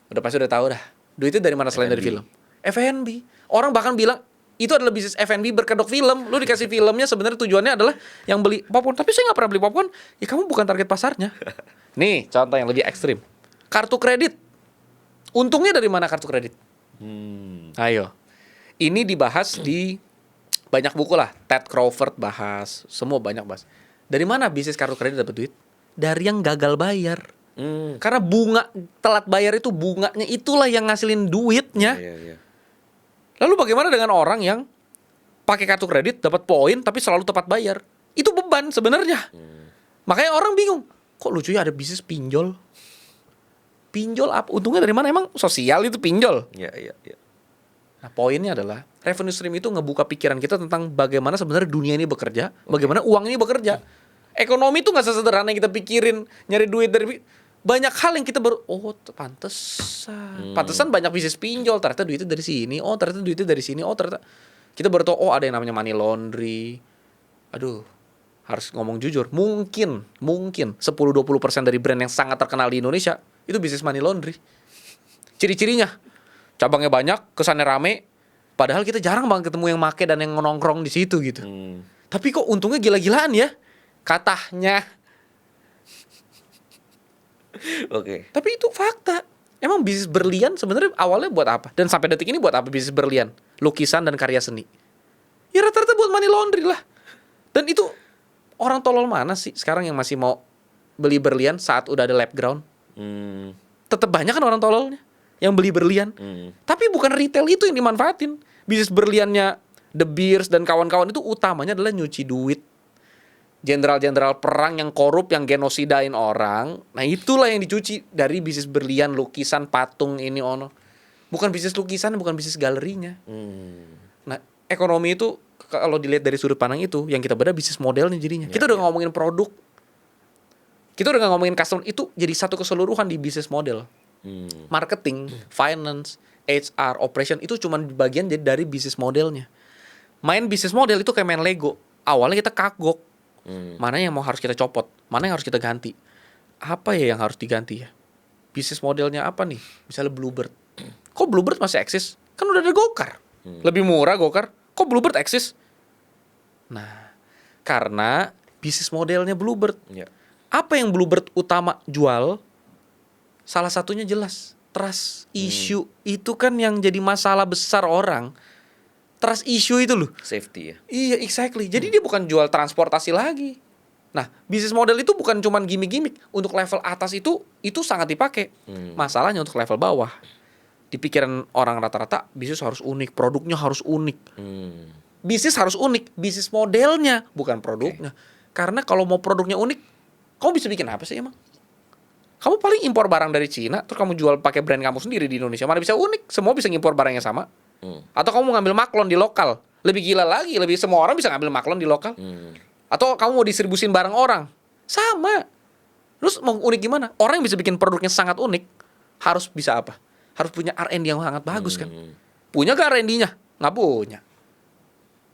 Udah pasti udah tahu dah. Duitnya dari mana selain F&B. dari film? F&B. Orang bahkan bilang itu adalah bisnis F&B berkedok film. Lu dikasih filmnya sebenarnya tujuannya adalah yang beli popcorn. Tapi saya gak pernah beli popcorn. Ya kamu bukan target pasarnya. Nih contoh yang lebih ekstrim. Kartu kredit. Untungnya dari mana kartu kredit? Ayo. Ini dibahas di banyak buku lah. Ted Crawford bahas. Semua banyak bahas. Dari mana bisnis kartu kredit dapat duit? Dari yang gagal bayar. Karena bunga telat bayar itu, bunganya itulah yang ngasilin duitnya. Iya. Lalu bagaimana dengan orang yang pakai kartu kredit dapat poin tapi selalu tepat bayar? Itu beban sebenarnya. Makanya orang bingung. Kok lucunya ada bisnis pinjol? Pinjol apa? Untungnya dari mana? Emang sosial itu pinjol. Iya. Nah, poinnya adalah revenue stream itu ngebuka pikiran kita tentang bagaimana sebenarnya dunia ini bekerja, bagaimana uang ini bekerja. Ekonomi itu nggak sesederhana yang kita pikirin, nyari duit dari banyak hal yang kita pantesan banyak bisnis pinjol, ternyata duitnya dari sini, ternyata duitnya dari sini, ternyata kita baru tahu ada yang namanya money laundry. Aduh, harus ngomong jujur, mungkin 10-20% dari brand yang sangat terkenal di Indonesia itu bisnis money laundry. Ciri-cirinya cabangnya banyak, kesannya rame, padahal kita jarang banget ketemu yang make dan yang nongkrong di situ gitu. Tapi kok untungnya gila-gilaan ya, katanya. Oke. Tapi itu fakta. Emang bisnis berlian sebenarnya awalnya buat apa? Dan sampai detik ini buat apa bisnis berlian? Lukisan dan karya seni. Ya rata-rata buat money laundry lah. Dan itu orang tolol mana sih sekarang yang masih mau beli berlian saat udah ada lab ground? Tetap banyak kan orang tololnya yang beli berlian. Tapi bukan retail itu yang dimanfaatin. Bisnis berliannya De Beers dan kawan-kawan itu utamanya adalah nyuci duit. Jenderal-jenderal perang yang korup, yang genosidain orang. Nah itulah yang dicuci dari bisnis berlian, lukisan, patung ini ono. bukan bisnis lukisan, bukan bisnis galerinya. Hmm. Nah, ekonomi itu kalau dilihat dari sudut pandang itu, yang kita bedah bisnis modelnya jadinya. Kita udah ngomongin produk, kita udah nggak ngomongin customer, itu jadi satu keseluruhan di bisnis model. Marketing, finance, HR, operation itu cuma bagian jadi dari bisnis modelnya. Main bisnis model itu kayak main Lego. Awalnya kita kagok, mana yang harus kita copot, mana yang harus kita ganti. Apa ya yang harus diganti ya? Bisnis modelnya apa nih? Misalnya Bluebird. Kok Bluebird masih eksis? Kan udah ada Gokar. Lebih murah Gokar. Kok Bluebird eksis? Nah, karena bisnis modelnya Bluebird. Ya. Apa yang Bluebird utama jual? Salah satunya jelas trust issue. Itu kan yang jadi masalah besar orang. Trust issue itu loh. Safety ya. Iya, exactly. Jadi dia bukan jual transportasi lagi. Nah, bisnis model itu bukan cuma gimmick-gimmick. Untuk level atas itu sangat dipakai. Masalahnya untuk level bawah, di pikiran orang rata-rata bisnis harus unik, produknya harus unik. Bisnis harus unik, bisnis modelnya bukan produknya. Karena kalau mau produknya unik, kamu bisa bikin apa sih emang? Kamu paling impor barang dari Cina, terus kamu jual pakai brand kamu sendiri di Indonesia. Mana bisa unik? Semua bisa ngimpor barang yang sama. Atau kamu mau ngambil maklon di lokal, lebih gila lagi, lebih semua orang bisa ngambil maklon di lokal. Atau kamu mau distribusin barang orang, sama. Terus mau unik gimana? Orang yang bisa bikin produknya sangat unik harus bisa apa? Harus punya R&D yang sangat bagus kan? Punya gak R&D-nya? Nggak punya.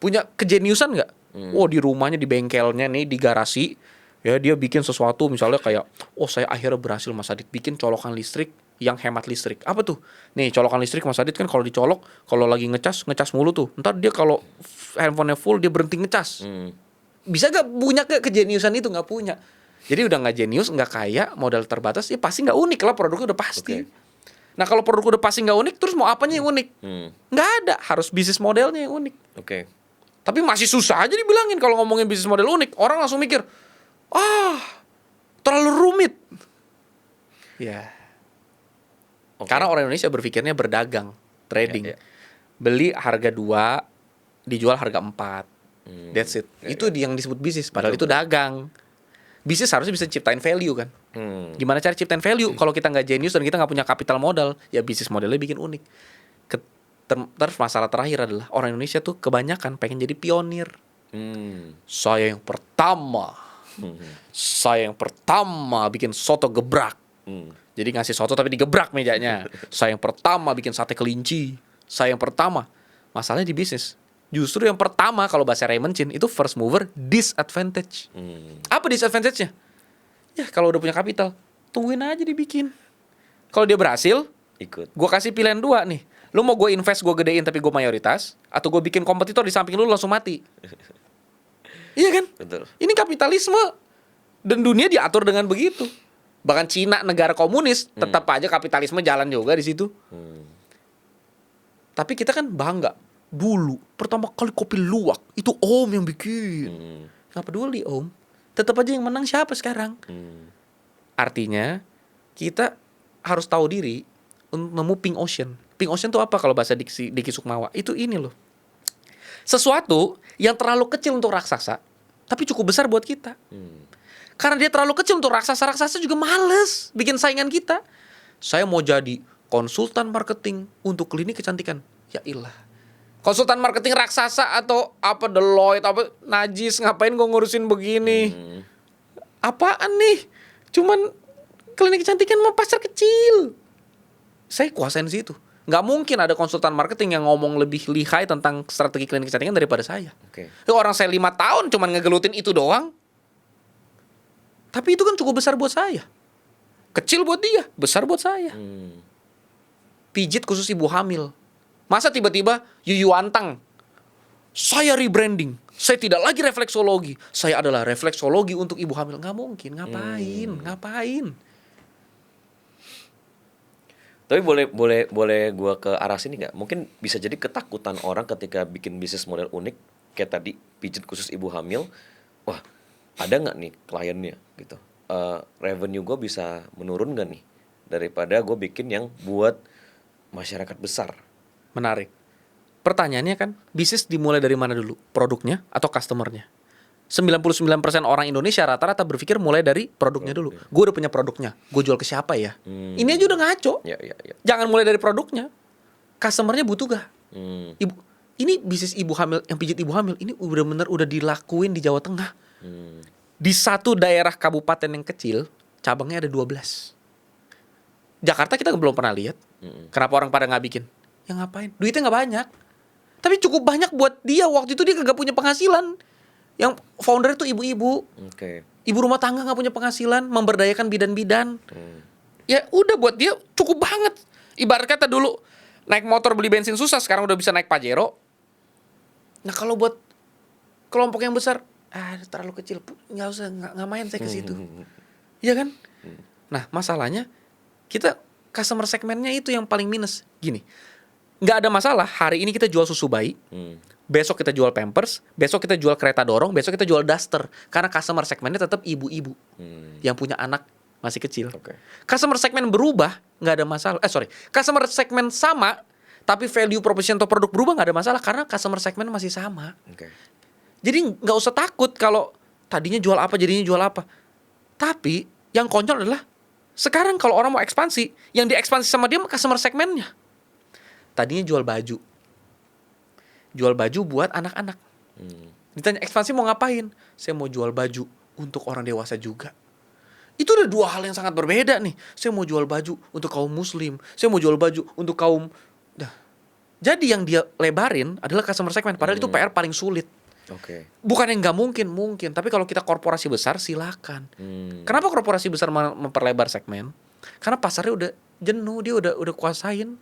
Punya kejeniusan nggak? Di rumahnya, di bengkelnya nih, di garasi, ya dia bikin sesuatu misalnya kayak, saya akhirnya berhasil Mas Adit bikin colokan listrik yang hemat listrik. Apa tuh? Nih colokan listrik Mas Adit kan kalau dicolok, kalau lagi ngecas mulu tuh. Ntar dia kalau handphonenya full dia berhenti ngecas. Bisa gak punya kejeniusan itu? Nggak punya. Jadi udah nggak jenius, nggak kaya, modal terbatas, ya pasti nggak unik lah, produknya udah pasti. Nah kalau produk udah pasti nggak unik, terus mau apanya yang unik? Nggak ada, harus bisnis modelnya yang unik. Tapi masih susah aja dibilangin kalau ngomongin bisnis model unik. Orang langsung mikir, terlalu rumit. Ya. Karena orang Indonesia berpikirnya berdagang, trading. Beli harga 2, dijual harga 4. That's it. Itu yang disebut bisnis, padahal itu dagang. Bisnis harusnya bisa ciptain value kan. Gimana cara ciptain value? Kalau kita nggak jenius dan kita nggak punya kapital modal, ya bisnis modelnya bikin unik. Terus masalah terakhir adalah orang Indonesia tuh kebanyakan pengen jadi pionir. Saya yang pertama, saya yang pertama bikin soto gebrak. Jadi ngasih soto tapi digebrak mejanya. Saya yang pertama bikin sate kelinci. Saya yang pertama. Masalahnya di bisnis, justru yang pertama kalau bahasa Raymond Chin itu first mover disadvantage. Apa disadvantage-nya? Ya kalau udah punya kapital, tungguin aja dibikin. Kalau dia berhasil, ikut. Gue kasih pilihan 2 nih. Lu mau gue invest, gue gedein tapi gue mayoritas, atau gue bikin kompetitor di samping lu langsung mati. Iya kan? Betul. Ini kapitalisme. Dan dunia diatur dengan begitu. Bahkan Cina, negara komunis, tetap aja kapitalisme jalan juga di situ. Tapi kita kan bangga. Dulu pertama kali kopi luwak itu Om yang bikin. Nggak peduli Om, tetap aja yang menang siapa sekarang. Artinya kita harus tahu diri untuk nemu pink ocean. Pink ocean itu apa kalau bahasa Diki Sukmawa? Itu ini loh, sesuatu yang terlalu kecil untuk raksasa tapi cukup besar buat kita. Karena dia terlalu kecil untuk raksasa juga males bikin saingan kita. Saya mau jadi konsultan marketing untuk klinik kecantikan. Ya ilah, konsultan marketing raksasa atau apa Deloitte apa najis, ngapain gue ngurusin begini? Apaan nih? Cuman klinik kecantikan mah pasar kecil. Saya kuasain situ. Nggak mungkin ada konsultan marketing yang ngomong lebih lihai tentang strategi klinik kecantikan daripada saya. Orang saya 5 tahun cuman ngegelutin itu doang. Tapi itu kan cukup besar buat saya. Kecil buat dia, besar buat saya. Pijit khusus ibu hamil. Masa tiba-tiba Yuyu Antang, saya rebranding, saya tidak lagi refleksologi, saya adalah refleksologi untuk ibu hamil. Nggak mungkin, ngapain? Tapi boleh gue ke arah sini nggak? Mungkin bisa jadi ketakutan orang ketika bikin bisnis model unik kayak tadi pijit khusus ibu hamil. Wah, ada nggak nih kliennya gitu? Revenue gue bisa menurun nggak nih daripada gue bikin yang buat masyarakat besar? Menarik. Pertanyaannya kan, bisnis dimulai dari mana dulu? Produknya atau customernya? 99% orang Indonesia rata-rata berpikir mulai dari produknya dulu. Gue udah punya produknya, gue jual ke siapa ya? Ini aja udah ngaco. Jangan mulai dari produknya. Customer-nya butuh gak? Ibu, ini bisnis ibu hamil, yang pijit ibu hamil, ini bener-bener udah dilakuin di Jawa Tengah. Di satu daerah kabupaten yang kecil, cabangnya ada 12. Jakarta kita belum pernah lihat. Kenapa orang pada nggak bikin? Ya ngapain? Duitnya nggak banyak. Tapi cukup banyak buat dia. Waktu itu dia kagak punya penghasilan. Yang founder itu ibu-ibu. Ibu rumah tangga nggak punya penghasilan, memberdayakan bidan-bidan. Ya udah buat dia cukup banget. Ibarat kata dulu naik motor beli bensin susah, sekarang udah bisa naik Pajero. Nah kalau buat kelompok yang besar, terlalu kecil, nggak usah, nggak main saya ke situ. Iya kan? Nah masalahnya kita customer segmennya itu yang paling minus. Gini, nggak ada masalah hari ini kita jual susu bayi, besok kita jual Pampers, besok kita jual kereta dorong, besok kita jual Duster, karena customer segmennya tetap ibu-ibu yang punya anak masih kecil. Customer segmen berubah nggak ada masalah. Customer segmen sama tapi value proposition atau produk berubah nggak ada masalah karena customer segmen masih sama. Jadi nggak usah takut kalau tadinya jual apa jadinya jual apa. Tapi yang konyol adalah sekarang kalau orang mau ekspansi, yang diekspansi sama dia customer segmennya. Tadinya jual baju buat anak-anak. Ditanya ekspansi mau ngapain? Saya mau jual baju untuk orang dewasa juga. Itu udah dua hal yang sangat berbeda nih. Saya mau jual baju untuk kaum muslim, saya mau jual baju untuk kaum. Jadi yang dia lebarin adalah customer segmen. Padahal itu PR paling sulit. Bukan yang nggak mungkin. Tapi kalau kita korporasi besar silakan. Kenapa korporasi besar memperlebar segmen? Karena pasarnya udah jenuh, dia udah kuasain.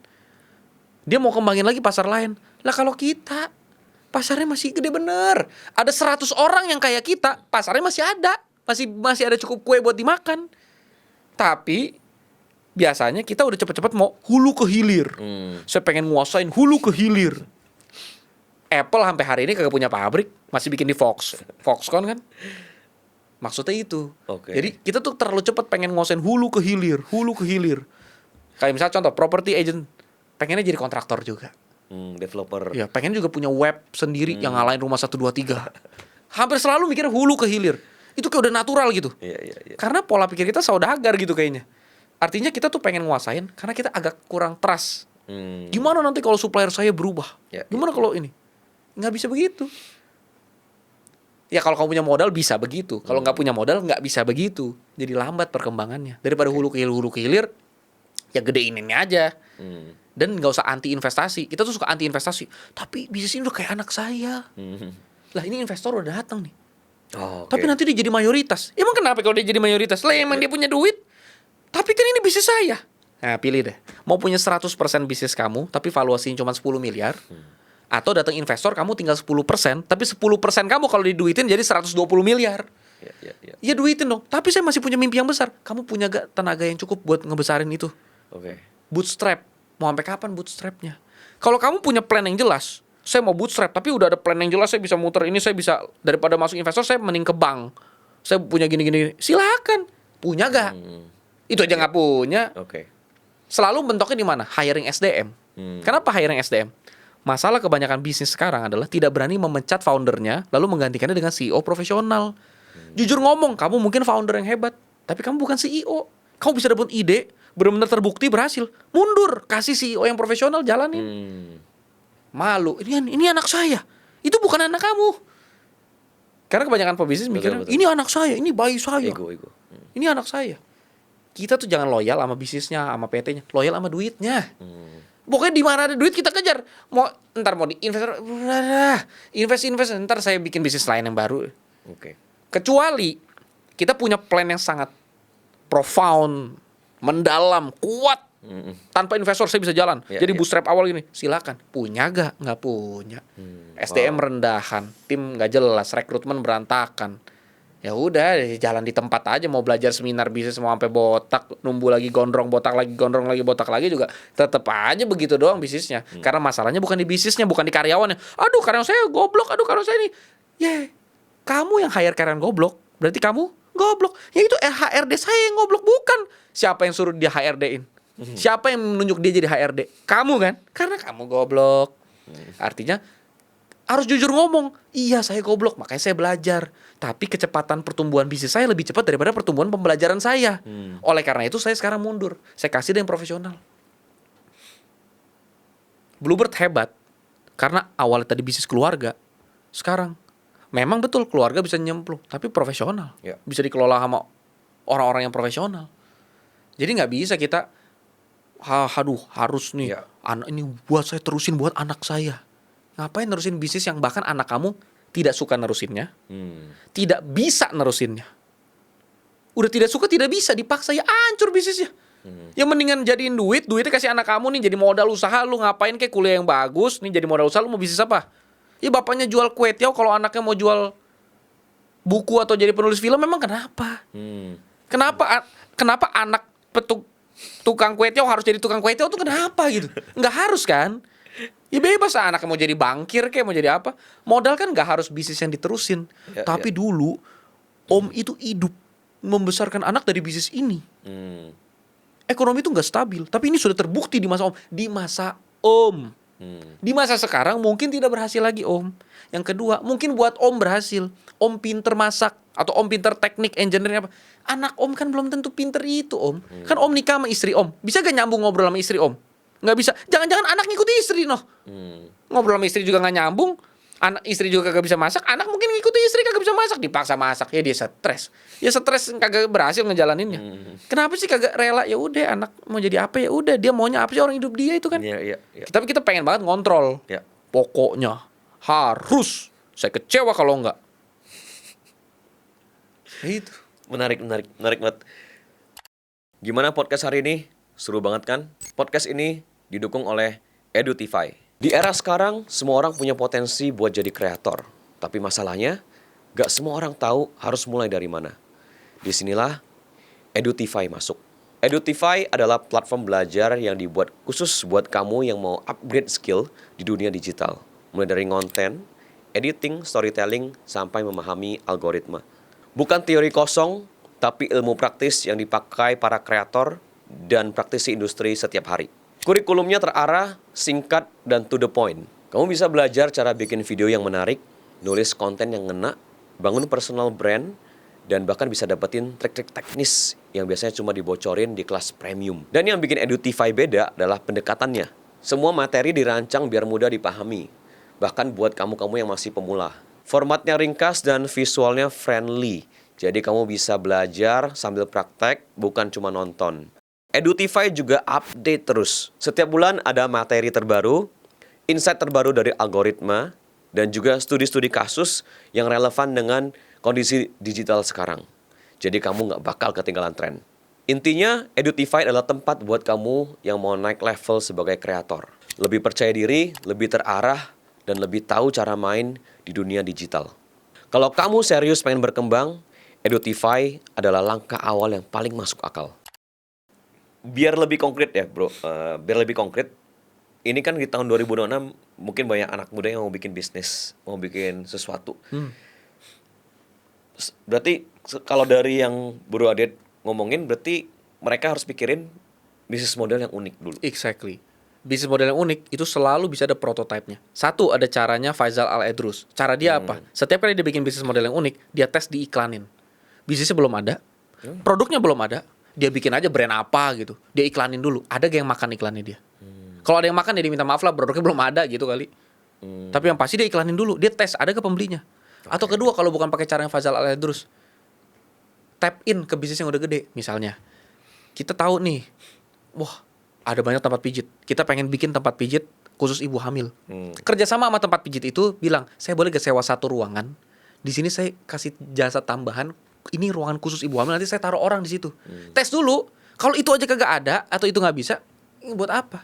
Dia mau kembangin lagi pasar lain. Lah kalau kita pasarnya masih gede bener. Ada 100 orang yang kayak kita, pasarnya masih ada. Masih ada cukup kue buat dimakan. Tapi biasanya kita udah cepet-cepet mau hulu ke hilir. Saya pengen nguasain hulu ke hilir. Apple sampai hari ini kagak punya pabrik, masih bikin di Foxconn kan. Maksudnya itu. Jadi kita tuh terlalu cepat pengen nguasain hulu ke hilir. Kayak misalnya contoh property agent, pengennya jadi kontraktor juga. Developer. Ya, pengen juga punya web sendiri yang ngalahin rumah 1 2 3. Hampir selalu mikir hulu ke hilir. Itu kayak udah natural gitu. Iya. Karena pola pikir kita saudagar gitu kayaknya. Artinya kita tuh pengen nguasain karena kita agak kurang trust. Gimana nanti kalau supplier saya berubah? Gimana kalau ini? Nggak bisa begitu. Ya kalau kamu punya modal bisa begitu. Kalau nggak punya modal nggak bisa begitu. Jadi lambat perkembangannya. Daripada hulu ke hilir, ya gedein ini aja. Dan nggak usah anti investasi. Kita tuh suka anti investasi. Tapi bisnis ini udah kayak anak saya. Lah ini investor udah datang nih. Tapi nanti dia jadi mayoritas. Emang kenapa kalau dia jadi mayoritas? Lah emang dia punya duit. Tapi kan ini bisnis saya. Nah pilih deh. Mau punya 100% bisnis kamu tapi valuasinya cuma 10 miliar. Atau datang investor kamu tinggal 10%. Tapi 10% kamu kalau diduitin jadi 120 miliar. Ya duitin dong. Tapi saya masih punya mimpi yang besar. Kamu punya gak tenaga yang cukup buat ngebesarin itu? Bootstrap. Mau sampai kapan bootstrapnya? Kalau kamu punya plan yang jelas, saya mau bootstrap tapi udah ada plan yang jelas, saya bisa muter ini, saya bisa daripada masuk investor saya mending ke bank. Saya punya gini-gini. Silakan. Punya gak? Itu aja nggak punya. Selalu bentuknya di mana? Hiring SDM. Kenapa hiring SDM? Masalah kebanyakan bisnis sekarang adalah tidak berani memecat foundernya lalu menggantikannya dengan CEO profesional. Jujur ngomong, kamu mungkin founder yang hebat, tapi kamu bukan CEO. Kamu bisa dapat ide, benar-benar terbukti berhasil. Mundur, kasih CEO yang profesional jalanin. Malu. Ini anak saya. Itu bukan anak kamu. Karena kebanyakan pebisnis mikirnya, ini anak saya, ini bayi saya. Ego. Ini anak saya. Kita tuh jangan loyal sama bisnisnya, sama PT-nya, loyal sama duitnya. Pokoknya di mana ada duit kita kejar. Mau di investor, invest. Ntar saya bikin bisnis lain yang baru. Kecuali kita punya plan yang sangat profound, mendalam, kuat. Tanpa investor saya bisa jalan. Jadi bootstrap awal gini, silakan. Punya gak? Nggak punya. SDM rendahan, tim nggak jelas, rekrutmen berantakan. Ya udah jalan di tempat aja, mau belajar seminar bisnis mau sampai botak, numbuh lagi gondrong botak lagi botak lagi juga tetap aja begitu doang bisnisnya. Karena masalahnya bukan di bisnisnya, bukan di karyawannya. Aduh karyawan saya goblok, karyawan saya ini. Kamu yang hire karyawan goblok, berarti kamu goblok. Ya itu HRD saya yang goblok, bukan. Siapa yang suruh dia HRD-in? Siapa yang menunjuk dia jadi HRD? Kamu kan? Karena kamu goblok. Artinya harus jujur ngomong, iya saya goblok, makanya saya belajar. Tapi kecepatan pertumbuhan bisnis saya lebih cepat daripada pertumbuhan pembelajaran saya. Oleh karena itu saya sekarang mundur. Saya kasih dia yang profesional. Bluebird hebat karena awalnya tadi bisnis keluarga. Sekarang memang betul keluarga bisa nyemplung, tapi profesional. Ya. Bisa dikelola sama orang-orang yang profesional. Jadi nggak bisa kita aduh harus nih Ya. anak ini buat saya terusin buat anak saya. Ngapain nerusin bisnis yang bahkan anak kamu tidak suka nerusinnya, tidak bisa nerusinnya. Udah tidak suka, tidak bisa, dipaksa, ya hancur bisnisnya. Ya mendingan jadiin duitnya kasih anak kamu nih jadi modal usaha. Lu ngapain kayak kuliah yang bagus nih jadi modal usaha, lu mau bisnis apa? Ya bapaknya jual kue tiaw, kalau anaknya mau jual buku atau jadi penulis film, memang kenapa? Kenapa anak tukang kue tiaw harus jadi tukang kue tiaw tuh kenapa gitu? Nggak harus kan? Ya bebas anaknya mau jadi bankir kayak mau jadi apa. Modal kan nggak harus bisnis yang diterusin. Tapi dulu Om itu hidup membesarkan anak dari bisnis ini. Ekonomi itu nggak stabil. Tapi ini sudah terbukti di masa Om. Di masa Om. Di masa sekarang mungkin tidak berhasil lagi Om. Yang kedua mungkin buat Om berhasil. Om pinter masak atau Om pinter teknik engineering apa. Anak Om kan belum tentu pinter itu Om. Kan Om nikah sama istri Om. Bisa gak nyambung ngobrol sama istri Om? Nggak bisa. Jangan-jangan anak ngikuti istri noh. Ngobrol sama istri juga nggak nyambung. Anak istri juga kagak bisa masak. Anak mungkin ngikuti istri kagak bisa masak, dipaksa masak. Ya dia stres. Ya stres kagak berhasil ngejalaninnya. Kenapa sih kagak rela? Ya udah anak mau jadi apa ya udah, dia maunya apa sih, orang hidup dia itu kan. Tapi kita pengen banget ngontrol. Pokoknya harus. Saya kecewa kalau enggak. Itu. Menarik banget. Gimana podcast hari ini? Seru banget kan? Podcast ini didukung oleh Edutify. Di era sekarang, semua orang punya potensi buat jadi kreator. Tapi masalahnya, gak semua orang tahu harus mulai dari mana. Disinilah Edutify masuk. Edutify adalah platform belajar yang dibuat khusus buat kamu yang mau upgrade skill di dunia digital. Mulai dari konten, editing, storytelling, sampai memahami algoritma. Bukan teori kosong, tapi ilmu praktis yang dipakai para kreator dan praktisi industri setiap hari. Kurikulumnya terarah, singkat, dan to the point. Kamu bisa belajar cara bikin video yang menarik, nulis konten yang ngena, bangun personal brand, dan bahkan bisa dapetin trik-trik teknis yang biasanya cuma dibocorin di kelas premium. Dan yang bikin Edutify beda adalah pendekatannya. Semua materi dirancang biar mudah dipahami, bahkan buat kamu-kamu yang masih pemula. Formatnya ringkas dan visualnya friendly, jadi kamu bisa belajar sambil praktek, bukan cuma nonton. Edutify juga update terus. Setiap bulan ada materi terbaru, insight terbaru dari algoritma, dan juga studi-studi kasus yang relevan dengan kondisi digital sekarang. Jadi kamu nggak bakal ketinggalan tren. Intinya, Edutify adalah tempat buat kamu yang mau naik level sebagai kreator. Lebih percaya diri, lebih terarah, dan lebih tahu cara main di dunia digital. Kalau kamu serius pengen berkembang, Edutify adalah langkah awal yang paling masuk akal. Biar lebih konkret ya bro, biar lebih konkret, ini kan di tahun 2026 mungkin banyak anak muda yang mau bikin bisnis, mau bikin sesuatu. Berarti kalau dari yang Bro Adit ngomongin, berarti mereka harus pikirin bisnis model yang unik dulu. Exactly. Bisnis model yang unik itu selalu bisa ada prototipenya. Satu, ada caranya Faisal Al-Edrus. Cara dia apa? Setiap kali dia bikin bisnis model yang unik, dia tes diiklanin. Bisnisnya belum ada, produknya belum ada, dia bikin aja brand apa gitu, dia iklanin dulu. Ada gak yang makan iklannya dia? Kalau ada yang makan, dia minta maaf lah, produknya belum ada gitu kali. Tapi yang pasti dia iklanin dulu, dia tes ada ke pembelinya. Atau kedua, kalau bukan pakai cara yang Faisal Al-Edrus, tap in ke bisnis yang udah gede. Misalnya, kita tahu nih, wah ada banyak tempat pijit, kita pengen bikin tempat pijit khusus ibu hamil. Kerjasama sama tempat pijit itu bilang, saya boleh gak sewa satu ruangan, di sini saya kasih jasa tambahan, ini ruangan khusus ibu hamil, nanti saya taruh orang di situ. Tes dulu, kalau itu aja kagak ada atau itu nggak bisa, ini buat apa?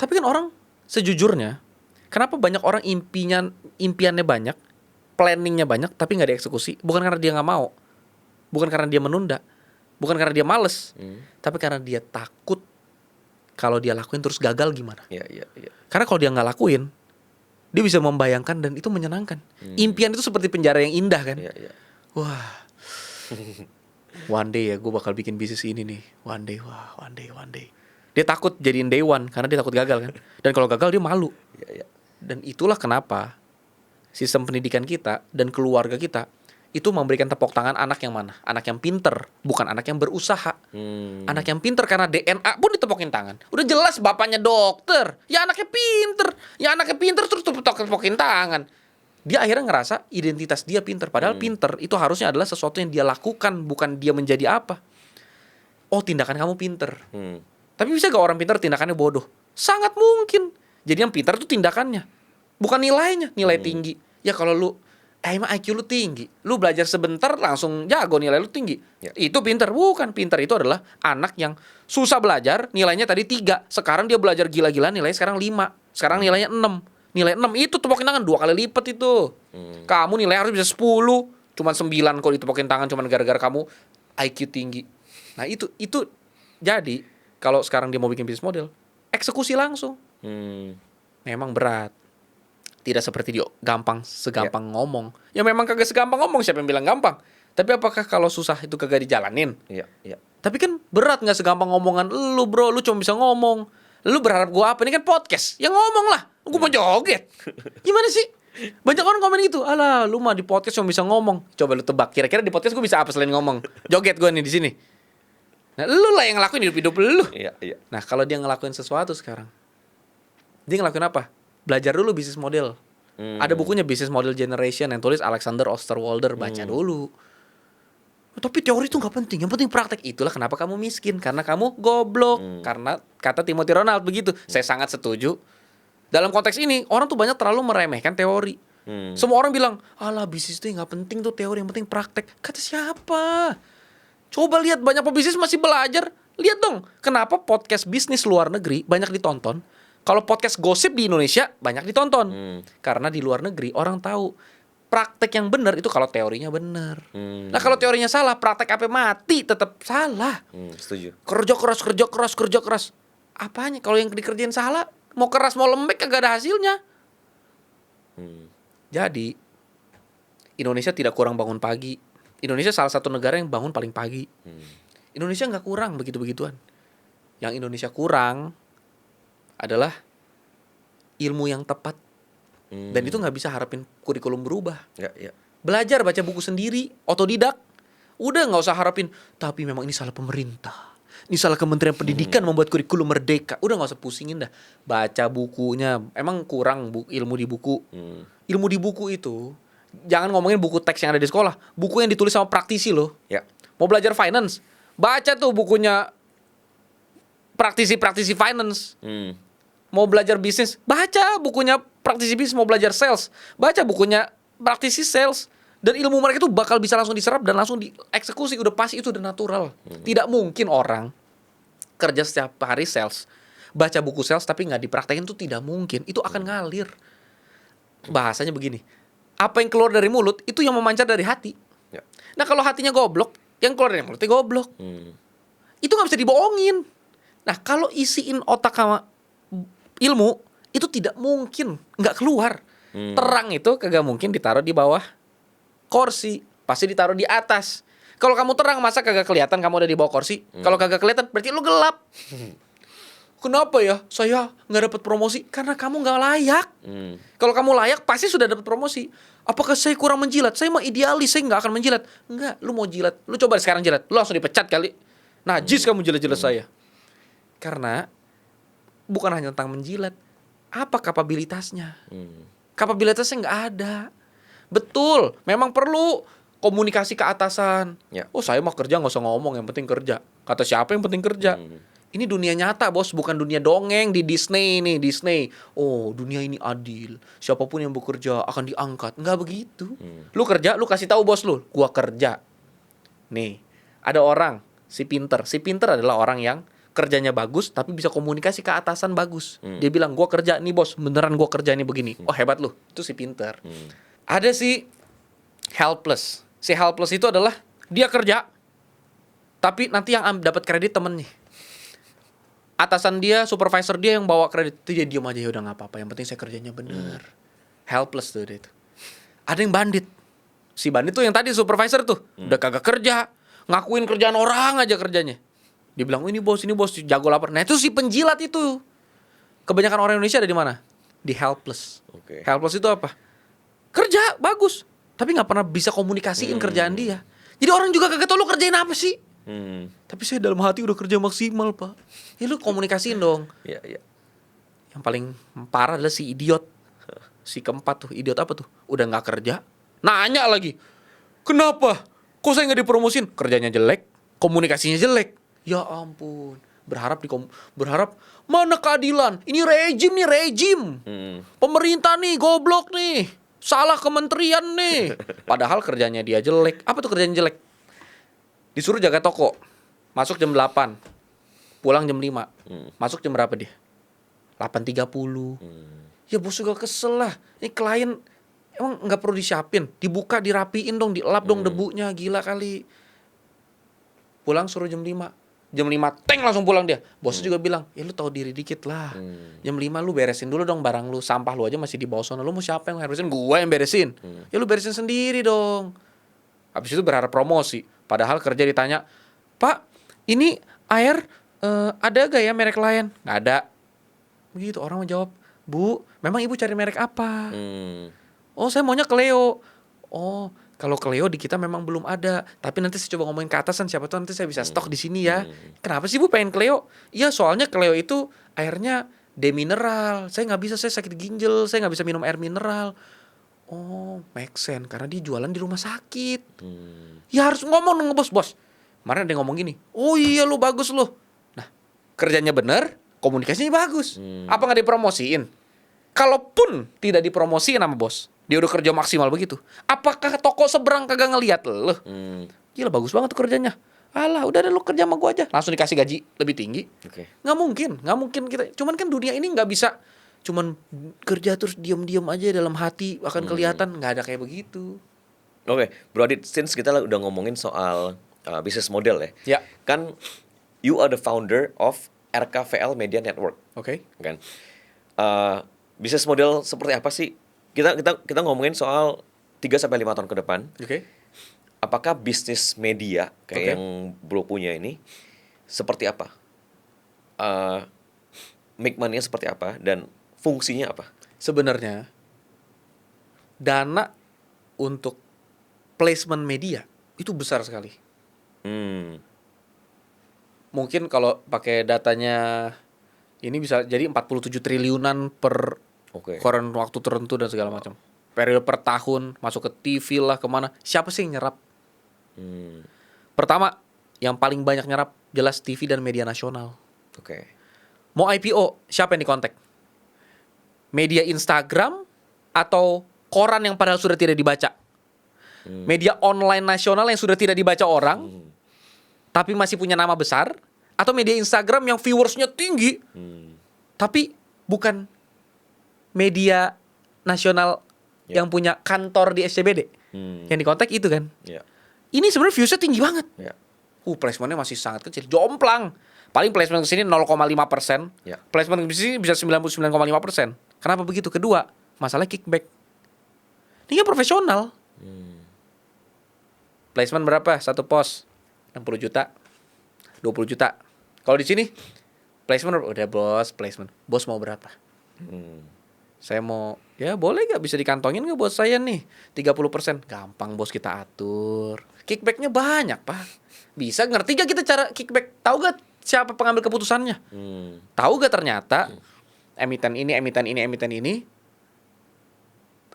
Tapi kan orang sejujurnya, kenapa banyak orang impiannya banyak, planningnya banyak, tapi nggak dieksekusi? Bukan karena dia nggak mau, bukan karena dia menunda, bukan karena dia males, tapi karena dia takut kalau dia lakuin terus gagal gimana? Karena kalau dia nggak lakuin, dia bisa membayangkan dan itu menyenangkan. Impian itu seperti penjara yang indah kan? Wah. One day ya gue bakal bikin bisnis ini nih. One day. Dia takut jadiin day one karena dia takut gagal kan. Dan kalau gagal dia malu. Dan itulah kenapa sistem pendidikan kita dan keluarga kita itu memberikan tepuk tangan anak yang mana? Anak yang pinter, bukan anak yang berusaha. Anak yang pinter karena DNA pun ditepokin tangan. Udah jelas bapaknya dokter, ya anaknya pinter. Ya anaknya pinter terus tepokin tangan. Dia akhirnya ngerasa identitas dia pinter. Padahal pinter itu harusnya adalah sesuatu yang dia lakukan, bukan dia menjadi apa. Oh, tindakan kamu pinter. Tapi bisa gak orang pinter tindakannya bodoh? Sangat mungkin. Jadi yang pinter itu tindakannya, bukan nilainya. Nilai tinggi. Ya kalau lu emang IQ lu tinggi, lu belajar sebentar langsung jago, nilai lu tinggi. Itu pinter. Bukan, pinter itu adalah anak yang susah belajar, nilainya tadi 3. Sekarang dia belajar gila-gilaan, nilainya sekarang 5. Sekarang nilainya 6. Nilai 6 itu tepokin tangan 2 kali lipat itu. Kamu nilai harus bisa 10, cuman 9 kalau ditepokin tangan cuman gara-gara kamu IQ tinggi. Nah, itu jadi kalau sekarang dia mau bikin bisnis model, eksekusi langsung. Memang berat. Tidak seperti dia segampang ngomong. Ya memang kagak segampang ngomong, siapa yang bilang gampang? Tapi apakah kalau susah itu kagak dijalanin? Iya. Tapi kan berat, gak segampang ngomongan lu bro, lu cuma bisa ngomong. Lu berharap gua apa? Ini kan podcast, ya ngomong lah. Gua mau joget. Gimana sih? Banyak orang komen gitu. Alah, lu mah di podcast cuma bisa ngomong. Coba lu tebak, kira-kira di podcast gua bisa apa selain ngomong? Joget gua nih di sini. Nah, lu lah yang ngelakuin hidup lu. Iya. Nah, kalau dia ngelakuin sesuatu sekarang, dia ngelakuin apa? Belajar dulu bisnis model. Ada bukunya Business Model Generation yang tulis Alexander Osterwalder, baca dulu. Tapi teori itu gak penting, yang penting praktek. Itulah kenapa kamu miskin, karena kamu goblok. Karena kata Timothy Ronald begitu. Saya sangat setuju. Dalam konteks ini, orang tuh banyak terlalu meremehkan teori. Semua orang bilang, alah bisnis itu gak penting tuh teori, yang penting praktek. Kata siapa? Coba lihat, banyak pebisnis masih belajar. Lihat dong, kenapa podcast bisnis luar negeri banyak ditonton. Kalau podcast gosip di Indonesia banyak ditonton. Karena di luar negeri orang tahu praktek yang benar itu kalau teorinya benar. Nah, kalau teorinya salah, praktek apa mati tetap salah. Setuju. Kerja keras. Apanya? Kalau yang dikerjain salah, mau keras mau lembek kagak ada hasilnya. Jadi Indonesia tidak kurang bangun pagi. Indonesia salah satu negara yang bangun paling pagi. Indonesia nggak kurang begitu-begituan. Yang Indonesia kurang adalah ilmu yang tepat. Dan itu nggak bisa harapin kurikulum berubah. Ya. Belajar baca buku sendiri, otodidak. Udah nggak usah harapin, tapi memang ini salah pemerintah, ini salah Kementerian Pendidikan membuat kurikulum merdeka. Udah nggak usah pusingin dah. Baca bukunya. Emang kurang ilmu di buku. Ilmu di buku itu, jangan ngomongin buku teks yang ada di sekolah, buku yang ditulis sama praktisi loh. Ya. Mau belajar finance, baca tuh bukunya praktisi finance. Mau belajar bisnis, baca bukunya praktisi bisnis. Mau belajar sales, baca bukunya praktisi sales. Dan ilmu mereka itu bakal bisa langsung diserap dan langsung dieksekusi. Udah pasti itu udah natural. Tidak mungkin orang kerja setiap hari sales, baca buku sales tapi gak dipraktekin, itu tidak mungkin. Itu akan ngalir. Bahasanya begini, apa yang keluar dari mulut itu yang memancar dari hati. Ya. Nah, kalau hatinya goblok, yang keluar dari mulutnya goblok. Itu gak bisa dibohongin. Nah, kalau isiin otak sama ilmu, itu tidak mungkin nggak keluar. Terang itu kagak mungkin ditaruh di bawah kursi, pasti ditaruh di atas. Kalau kamu terang, masa kagak kelihatan kamu ada di bawah kursi? Kalau kagak kelihatan, berarti lu gelap. Kenapa ya saya nggak dapat promosi? Karena kamu nggak layak. Kalau kamu layak, pasti sudah dapat promosi. Apakah saya kurang menjilat? Saya mah idealis, saya nggak akan menjilat. Enggak, lu mau jilat, lu coba sekarang jilat, lu langsung dipecat kali. Najis kamu jilat-jilat saya. Karena bukan hanya tentang menjilat, apa kapabilitasnya? Kapabilitasnya nggak ada. Betul, memang perlu komunikasi ke atasan. Ya. Oh, saya mah kerja nggak usah ngomong, yang penting kerja. Kata siapa yang penting kerja? Ini dunia nyata, bos, bukan dunia dongeng di Disney nih, Disney. Oh, dunia ini adil. Siapapun yang bekerja akan diangkat. Nggak begitu. Lu kerja, lu kasih tahu bos lu, gua kerja. Nih, ada orang si pinter. Si pinter adalah orang yang kerjanya bagus tapi bisa komunikasi ke atasan bagus. Dia bilang, gua kerja nih bos, beneran gua kerja nih begini. Oh, hebat lu. Itu si pinter. Ada si helpless. Si helpless itu adalah dia kerja tapi nanti yang dapat kredit temennya. Atasan dia, supervisor dia yang bawa kredit. Itu dia diem aja, ya udah nggak apa-apa. Yang penting saya kerjanya bener. Helpless tuh dia itu. Ada yang bandit. Si bandit tuh yang tadi supervisor tuh udah kagak kerja, ngakuin kerjaan orang aja kerjanya. Dia bilang, ini bos jago lapar. Nah, itu si penjilat itu. Kebanyakan orang Indonesia ada di mana? Di helpless. Oke. Helpless itu apa? Kerja bagus, tapi nggak pernah bisa komunikasiin kerjaan dia. Jadi orang juga kagak tahu lu kerjain apa sih. Tapi saya dalam hati udah kerja maksimal, Pak. Ya lu komunikasiin dong. Iya. Yang paling parah adalah si idiot. Si keempat tuh, idiot apa tuh? Udah nggak kerja, nanya lagi. Kenapa? Kok saya nggak dipromosin? Kerjanya jelek, komunikasinya jelek. Ya ampun. Berharap mana keadilan? Ini rejim. Pemerintah nih goblok nih. Salah kementerian nih. Padahal kerjanya dia jelek. Apa tuh kerjanya jelek? Disuruh jaga toko. Masuk jam 8. Pulang jam 5. Masuk jam berapa dia? 8.30. Ya bos juga kesel lah. Ini klien emang nggak perlu disiapin, dibuka, dirapiin dong, dilap dong debunya, gila kali. Pulang suruh jam 5. Jam 5 teng langsung pulang dia. Bosnya juga bilang, ya lu tahu diri dikit lah. Jam 5 lu beresin dulu dong barang lu, sampah lu aja masih di bawah sana. Lu mau siapa yang beresin? Gua yang beresin. Ya lu beresin sendiri dong. Habis itu berharap promosi. Padahal kerja ditanya, Pak, ini air ada gak ya merek lain? Nggak ada. Begitu orang mau jawab, Bu, memang ibu cari merek apa? Oh, saya maunya Cleo. Oh, kalau Cleo di kita memang belum ada. Tapi nanti saya coba ngomongin ke atasan, siapa tahu nanti saya bisa stok di sini ya. Kenapa sih Bu pengen Cleo? Iya, soalnya Cleo itu airnya demineral. Saya nggak bisa, saya sakit ginjal, saya nggak bisa minum air mineral. Oh, make sense, karena dia jualan di rumah sakit. Ya harus ngomong dong bos. Kemarin ada yang ngomong gini, oh iya lu bagus lu. Nah, kerjanya bener, komunikasinya bagus. Apa nggak dipromosiin? Kalaupun tidak dipromosiin sama bos, dia udah kerja maksimal begitu, apakah toko seberang kagak ngeliat lo? Gila bagus banget tuh kerjanya. Alah udah deh lu kerja sama gua aja, langsung dikasih gaji lebih tinggi. Nggak mungkin kita. Cuman kan dunia ini nggak bisa cuman kerja terus diam-diam aja dalam hati akan kelihatan, nggak ada kayak begitu. Oke, Bro Adit, since kita udah ngomongin soal business model ya. Ya. Kan you are the founder of RKVL Media Network. Oke. Kan. Business model seperti apa sih? Kita ngomongin soal 3 sampai 5 tahun ke depan. Oke. Apakah bisnis media kayak yang Bro punya ini seperti apa? Make money-nya seperti apa dan fungsinya apa? Sebenarnya dana untuk placement media itu besar sekali. Mungkin kalau pakai datanya ini bisa jadi 47 triliunan per koran waktu tertentu dan segala macam. Periode per tahun, masuk ke TV lah, kemana. Siapa sih yang nyerap? Pertama, yang paling banyak nyerap jelas TV dan media nasional. Mau IPO, siapa yang dikontak? Media Instagram atau koran yang padahal sudah tidak dibaca? Media online nasional yang sudah tidak dibaca orang, tapi masih punya nama besar? Atau media Instagram yang viewersnya tinggi, tapi bukan media nasional yang punya kantor di SCBD? Yang dikontak itu kan? Ini sebenarnya viewsnya tinggi banget. Placementnya masih sangat kecil, jomplang. Paling placement ke sini 0,5%. Placement ke sini bisa 99,5%. Kenapa begitu? Kedua, masalah kickback. Ini kan profesional. Placement berapa? Satu pos 60 juta, 20 juta. Kalau di sini placement udah bos, placement. Bos mau berapa? Saya mau, ya boleh gak bisa dikantongin gak buat saya nih 30%. Gampang bos, kita atur. Kickbacknya banyak Pak. Bisa ngerti gak kita cara kickback? Tahu gak siapa pengambil keputusannya? Tahu gak ternyata emiten ini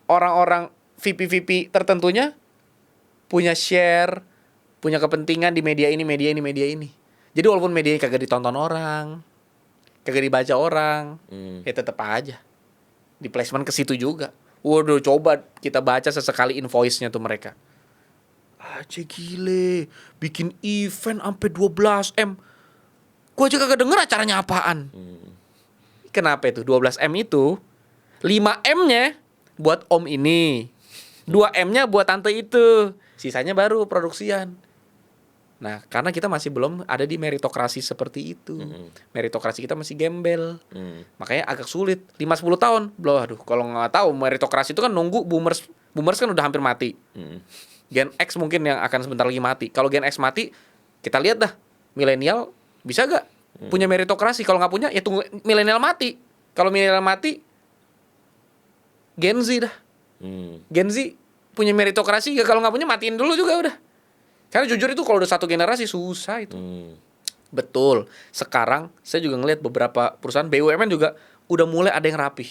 orang-orang VP tertentunya punya share, punya kepentingan di media ini. Jadi walaupun media ini kagak ditonton orang, kagak dibaca orang, ya tetap aja di placement ke situ juga. Waduh, coba kita baca sesekali invoice-nya tuh mereka. Aja gile, bikin event sampai 12M. Gua aja kagak denger acaranya apaan. Kenapa itu? 12M itu 5M-nya buat om ini, 2M-nya buat tante itu, sisanya baru produksian. Nah, karena kita masih belum ada di meritokrasi seperti itu. Meritokrasi kita masih gembel. Makanya agak sulit. 5-10 tahun. Belum, aduh, kalau nggak tahu meritokrasi itu kan nunggu boomers kan udah hampir mati. Gen X mungkin yang akan sebentar lagi mati. Kalau Gen X mati, kita lihat dah. Milenial bisa gak punya meritokrasi? Kalau nggak punya, ya tunggu milenial mati. Kalau milenial mati, Gen Z dah. Gen Z punya meritokrasi, ya kalau nggak punya matiin dulu juga udah. Karena jujur itu kalau udah satu generasi susah itu. Betul. Sekarang saya juga ngelihat beberapa perusahaan BUMN juga udah mulai ada yang rapih.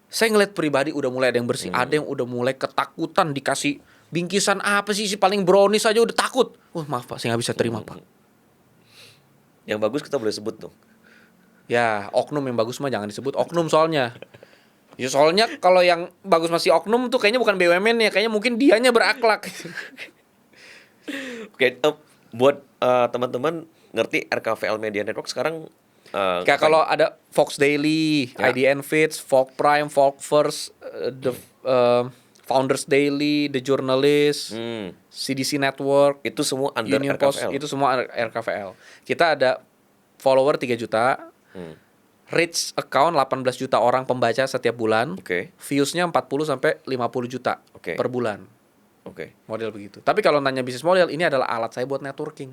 Saya ngelihat pribadi udah mulai ada yang bersih, ada yang udah mulai ketakutan dikasih bingkisan apa sih paling brownies aja udah takut. Maaf Pak, saya nggak bisa terima Pak. Yang bagus kita boleh sebut dong. Ya, oknum yang bagus mah jangan disebut oknum soalnya. Ya soalnya kalau yang bagus masih oknum tuh kayaknya bukan BUMN ya, kayaknya mungkin dianya berakhlak. Oke, buat teman-teman ngerti RKVL Media Network sekarang Kayak kalau ada Fox Daily, Ya. IDN Feeds, Fox Prime, Fox First, The Founders Daily, The Journalist, CDC Network, itu semua under Union Post, RKVL. itu semua RKVL. Kita ada follower 3 juta, reach account 18 juta orang pembaca setiap bulan, Oke. viewsnya 40 sampai 50 juta Oke. per bulan. Oke. Model begitu. Tapi kalau nanya bisnis model, ini adalah alat saya buat networking.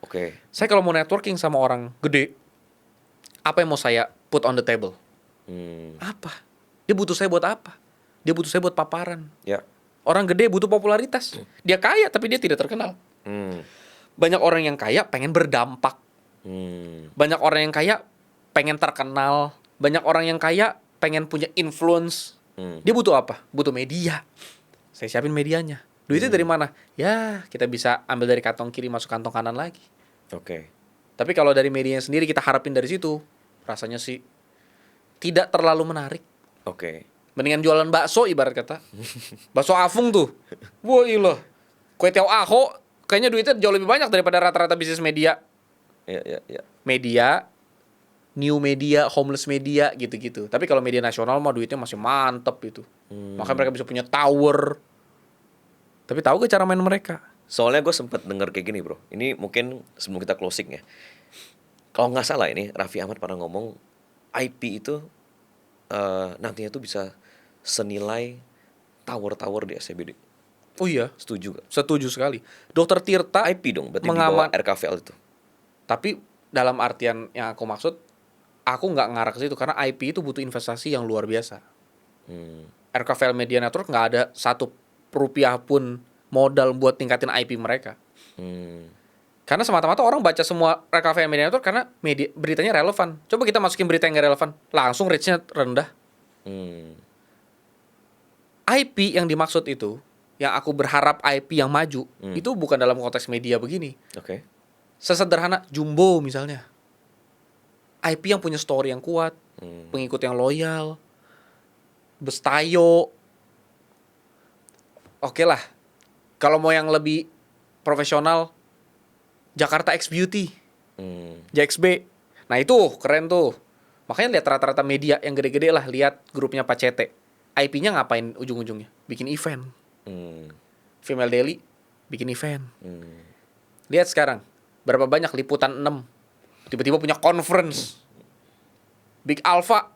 Oke. Saya kalau mau networking sama orang gede, apa yang mau saya put on the table? Apa? Dia butuh saya buat apa? Dia butuh saya buat paparan. Ya. Orang gede butuh popularitas. Dia kaya tapi dia tidak terkenal. Banyak orang yang kaya pengen berdampak. Banyak orang yang kaya pengen terkenal. Banyak orang yang kaya pengen punya influence. Dia butuh apa? Butuh media. Saya siapin medianya. Duitnya dari mana? Ya, kita bisa ambil dari kantong kiri masuk kantong kanan lagi. Oke. Tapi kalau dari medianya sendiri kita harapin dari situ, rasanya sih tidak terlalu menarik. Oke. Mendingan jualan bakso ibarat kata. Bakso Afung tuh. Wah iya. Kue tiaw Aho kayaknya duitnya jauh lebih banyak daripada rata-rata bisnis media. Ya. Media, new media, homeless media gitu-gitu. Tapi kalau media nasional mah duitnya masih mantep itu. Makanya mereka bisa punya tower. Tapi tahu gak cara main mereka? Soalnya gue sempet denger kayak gini bro. Ini mungkin sebelum kita closing ya. Kalau nggak salah ini Raffi Ahmad pernah ngomong IP itu nantinya tuh bisa senilai tower-tower di SCBD. Oh iya, Setuju gak? setuju sekali. Dokter Tirta IP dong berarti di bawah RKVL itu. Tapi dalam artian yang aku maksud, aku nggak ngarah ke situ karena IP itu butuh investasi yang luar biasa. RKVL Media Network nggak ada satu rupiah pun modal buat tingkatin IP mereka. Karena semata-mata orang baca semua RKVL Media Network karena beritanya relevan. Coba kita masukin berita yang nggak relevan, langsung reach-nya rendah. IP yang dimaksud itu, yang aku berharap IP yang maju, itu bukan dalam konteks media begini. Oke. Sesederhana Jumbo misalnya. IP yang punya story yang kuat, pengikut yang loyal, Bestayo. Oke lah. Kalau mau yang lebih profesional, Jakarta X Beauty, JXB. Nah itu keren tuh. Makanya lihat rata-rata media yang gede-gede lah, lihat grupnya Pak Cete. IP-nya ngapain ujung-ujungnya? Bikin event. Female Daily bikin event. Lihat sekarang, berapa banyak liputan 6 tiba-tiba punya conference. Big Alpha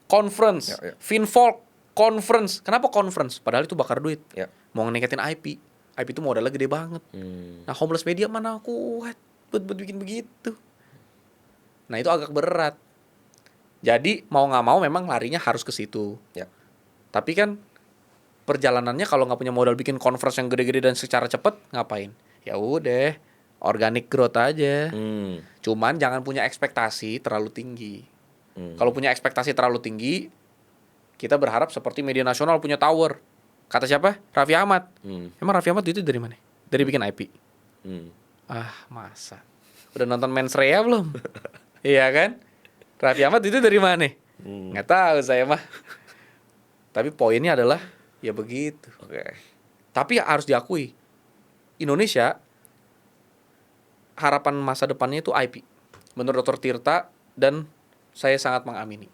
conference, Ya. Finfolk conference. Kenapa conference? Padahal itu bakar duit. Ya. Mau ningkatin IP. IP itu modalnya gede banget. Nah, homeless media mana kuat buat bikin begitu. Nah, itu agak berat. Jadi, mau nggak mau memang larinya harus ke situ. Ya. Tapi kan perjalanannya kalau nggak punya modal bikin conference yang gede-gede dan secara cepet, ngapain? Ya udah, organic growth aja. Cuman jangan punya ekspektasi terlalu tinggi. Kalau punya ekspektasi terlalu tinggi, kita berharap seperti media nasional punya tower. Kata siapa? Raffi Ahmad. Emang Raffi Ahmad itu dari mana? Dari bikin IP. Masa? Udah nonton Mens Rea belum? Iya kan? Raffi Ahmad itu dari mana? Nggak tahu saya mah. Tapi poinnya adalah ya begitu. Oke. Tapi harus diakui, Indonesia harapan masa depannya itu IP. Menurut Dr. Tirta dan saya sangat mengamini.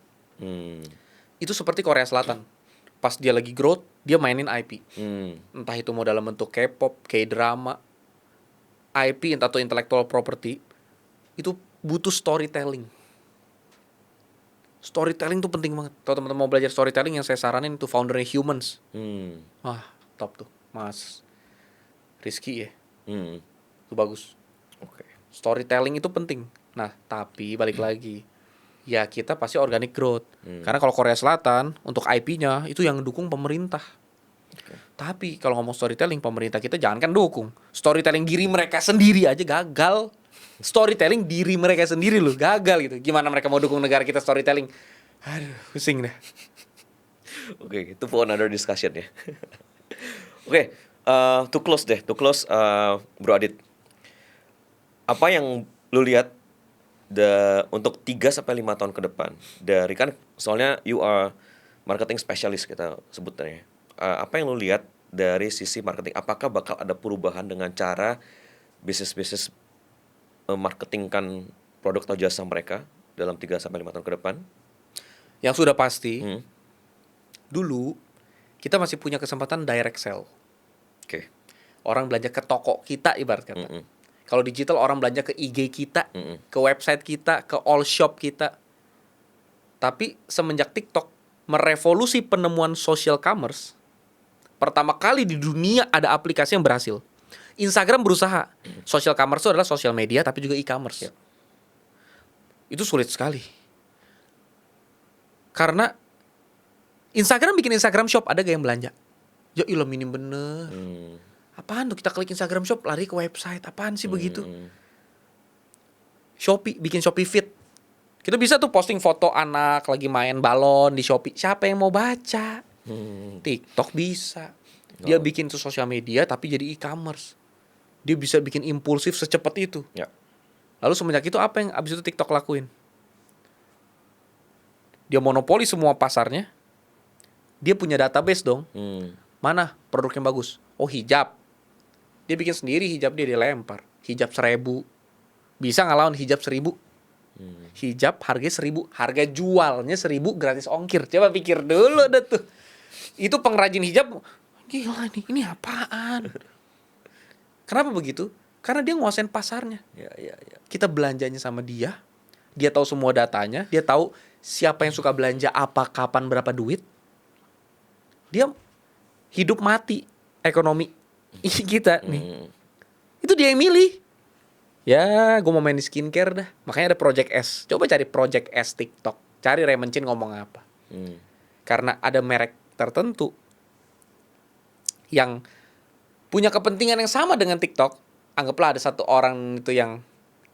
Itu seperti Korea Selatan. Pas dia lagi growth, dia mainin IP. Entah itu mau dalam bentuk K-pop, K-drama, IP atau intellectual property, itu butuh storytelling. Storytelling tuh penting banget. Kalau teman-teman mau belajar storytelling, yang saya saranin itu foundernya Humans. Top tuh, Mas Rizky ya. Itu bagus. Oke. Storytelling itu penting. Nah, tapi balik lagi, ya kita pasti organic growth. Karena kalau Korea Selatan untuk IP-nya itu yang dukung pemerintah. Tapi kalau ngomong storytelling, pemerintah kita jangankan dukung. Storytelling diri mereka sendiri aja gagal. Storytelling diri mereka sendiri loh, gagal gitu. Gimana mereka mau dukung negara kita storytelling? Aduh, pusing dah. Oke, itu for another discussion ya. Oke, to close, Bro Adit. Apa yang lu lihat untuk 3-5 tahun ke depan dari, kan soalnya you are marketing specialist kita sebutnya. Apa yang lu lihat dari sisi marketing? Apakah bakal ada perubahan dengan cara bisnis marketingkan produk atau jasa mereka dalam 3-5 tahun ke depan? Yang sudah pasti, dulu kita masih punya kesempatan direct sell. Oke. Orang belanja ke toko kita ibarat kata. Kalau digital orang belanja ke IG kita, ke website kita, ke all shop kita. Tapi semenjak TikTok merevolusi penemuan social commerce, pertama kali di dunia ada aplikasi yang berhasil. Instagram berusaha. Social commerce itu adalah social media tapi juga e-commerce. Itu sulit sekali. Karena Instagram bikin Instagram shop, ada gak yang belanja? Ya ilah, minim bener. Apaan tuh kita klik Instagram shop lari ke website? Apaan sih begitu? Shopee bikin Shopee Fit. Kita bisa tuh posting foto anak lagi main balon di Shopee. Siapa yang mau baca? TikTok bisa. Dia bikin tuh sosial media tapi jadi e-commerce. Dia bisa bikin impulsif secepat itu. Ya. Lalu semenjak itu apa yang abis itu TikTok lakuin? Dia monopoli semua pasarnya. Dia punya database dong. Mana produk yang bagus? Oh, hijab. Dia bikin sendiri hijab, dia lempar. Hijab 1.000. Bisa ngelawan hijab 1.000. Hijab harganya 1.000. Harga jualnya 1.000 gratis ongkir. Coba pikir dulu dah tuh. Itu pengrajin hijab. Gila nih, ini apaan? Kenapa begitu? Karena dia nguasain pasarnya. Ya. Kita belanjanya sama dia. Dia tahu semua datanya. Dia tahu siapa yang suka belanja apa, kapan, berapa duit. Dia hidup mati ekonomi kita nih. Itu dia yang milih. Ya, gue mau main di skincare dah. Makanya ada Project S. Coba cari Project S TikTok. Cari Raymond Chin ngomong apa. Karena ada merek tertentu yang punya kepentingan yang sama dengan TikTok. Anggaplah ada satu orang itu yang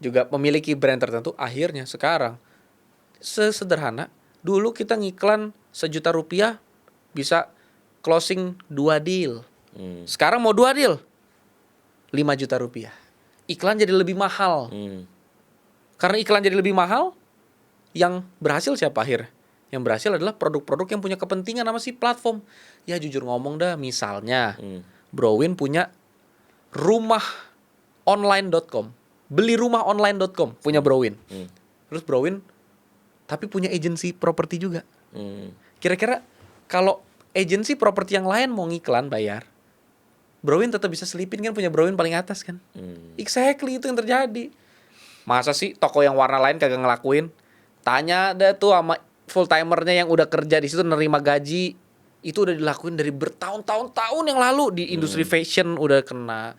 juga memiliki brand tertentu. Akhirnya sekarang sesederhana, dulu kita ngiklan Rp1.000.000 bisa closing 2 deal. Sekarang mau 2 deal Rp5.000.000. Iklan jadi lebih mahal. Karena iklan jadi lebih mahal, yang berhasil siapa akhirnya? Yang berhasil adalah produk-produk yang punya kepentingan sama si platform. Ya jujur ngomong dah, misalnya Browin punya rumahonline.com. Beli rumahonline.com punya Browin. Terus Browin tapi punya agency properti juga. Kira-kira kalau agency properti yang lain mau ngiklan bayar, Browin tetap bisa selipin kan, punya Browin paling atas kan. Exactly, itu yang terjadi. Masa sih toko yang warna lain kagak ngelakuin? Tanya dah tuh sama full timernya yang udah kerja di situ nerima gaji. Itu udah dilakuin dari bertahun-tahun yang lalu di industri fashion udah kena.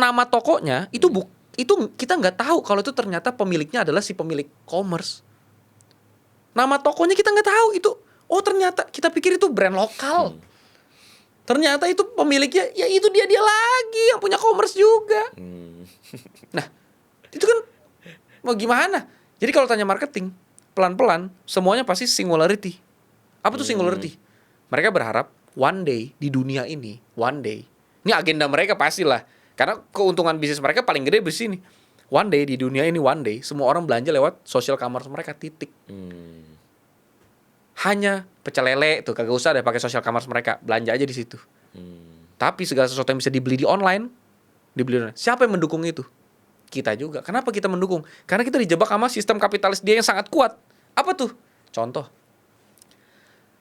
Nama tokonya itu kita nggak tahu kalau itu ternyata pemiliknya adalah si pemilik commerce. Nama tokonya kita nggak tahu itu. Oh ternyata kita pikir itu brand lokal. Ternyata itu pemiliknya, ya itu dia lagi yang punya commerce juga. Nah, itu kan mau gimana? Jadi kalau tanya marketing, pelan-pelan semuanya pasti singularity. Apa tuh singularity? Mereka berharap one day di dunia ini, ini agenda mereka pastilah. Karena keuntungan bisnis mereka paling gede di sini. One day di dunia ini, semua orang belanja lewat social commerce mereka, titik. Hanya pecel lele tuh kagak usah deh pakai social commerce mereka, belanja aja di situ. Tapi segala sesuatu yang bisa dibeli online. Siapa yang mendukung itu? Kita juga. Kenapa kita mendukung? Karena kita dijebak sama sistem kapitalis dia yang sangat kuat. Apa tuh? Contoh,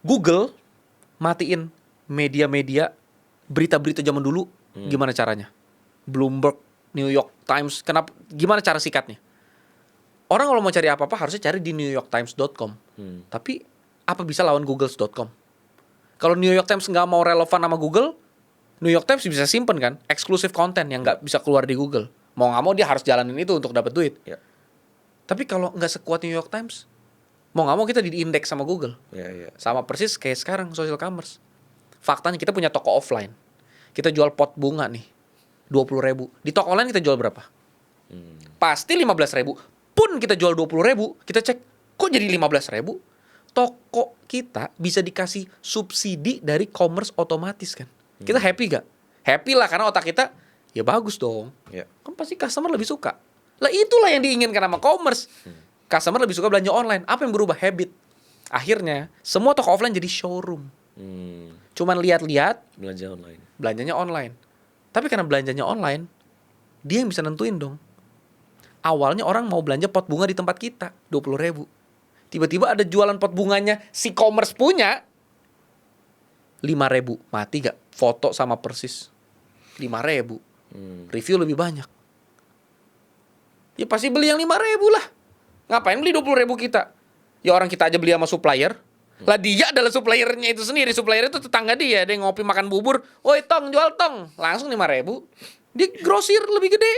Google matiin media-media berita-berita zaman dulu. Gimana caranya? Bloomberg, New York Times. Kenapa? Gimana cara sikatnya? Orang kalau mau cari apa-apa harusnya cari di newyorktimes.com. Tapi apa bisa lawan googles.com? Kalau New York Times nggak mau relevan sama Google, New York Times bisa simpen kan eksklusif konten yang nggak bisa keluar di Google. Mau nggak mau dia harus jalanin itu untuk dapat duit. Ya. Tapi kalau nggak sekuat New York Times, mau nggak mau kita di indeks sama Google. Ya. Sama persis kayak sekarang social commerce. Faktanya kita punya toko offline. Kita jual pot bunga nih 20.000. Di toko online kita jual berapa? Pasti 15.000. Pun kita jual 20.000, kita cek kok jadi 15.000? Toko kita bisa dikasih subsidi dari commerce otomatis kan. Kita happy gak? Happy lah karena otak kita ya bagus dong. Kan pasti customer lebih suka. Lah itulah yang diinginkan sama commerce. Customer lebih suka belanja online. Apa yang berubah? Habit. Akhirnya semua toko offline jadi showroom. Cuman lihat-lihat, Belanja online. belanjanya online. Tapi karena belanjanya online, dia yang bisa nentuin dong. Awalnya orang mau belanja pot bunga di tempat kita 20.000. Tiba-tiba ada jualan pot bunganya si commerce punya 5.000. Mati gak? Foto sama persis 5.000. Review lebih banyak. Ya pasti beli yang 5.000 lah. Ngapain beli 20.000 kita? Ya orang kita aja beli sama supplier. Lah dia adalah suppliernya itu sendiri. Supplier itu tetangga dia. Dia ngopi makan bubur. Woi tong jual tong. Langsung 5.000. Dia grosir lebih gede.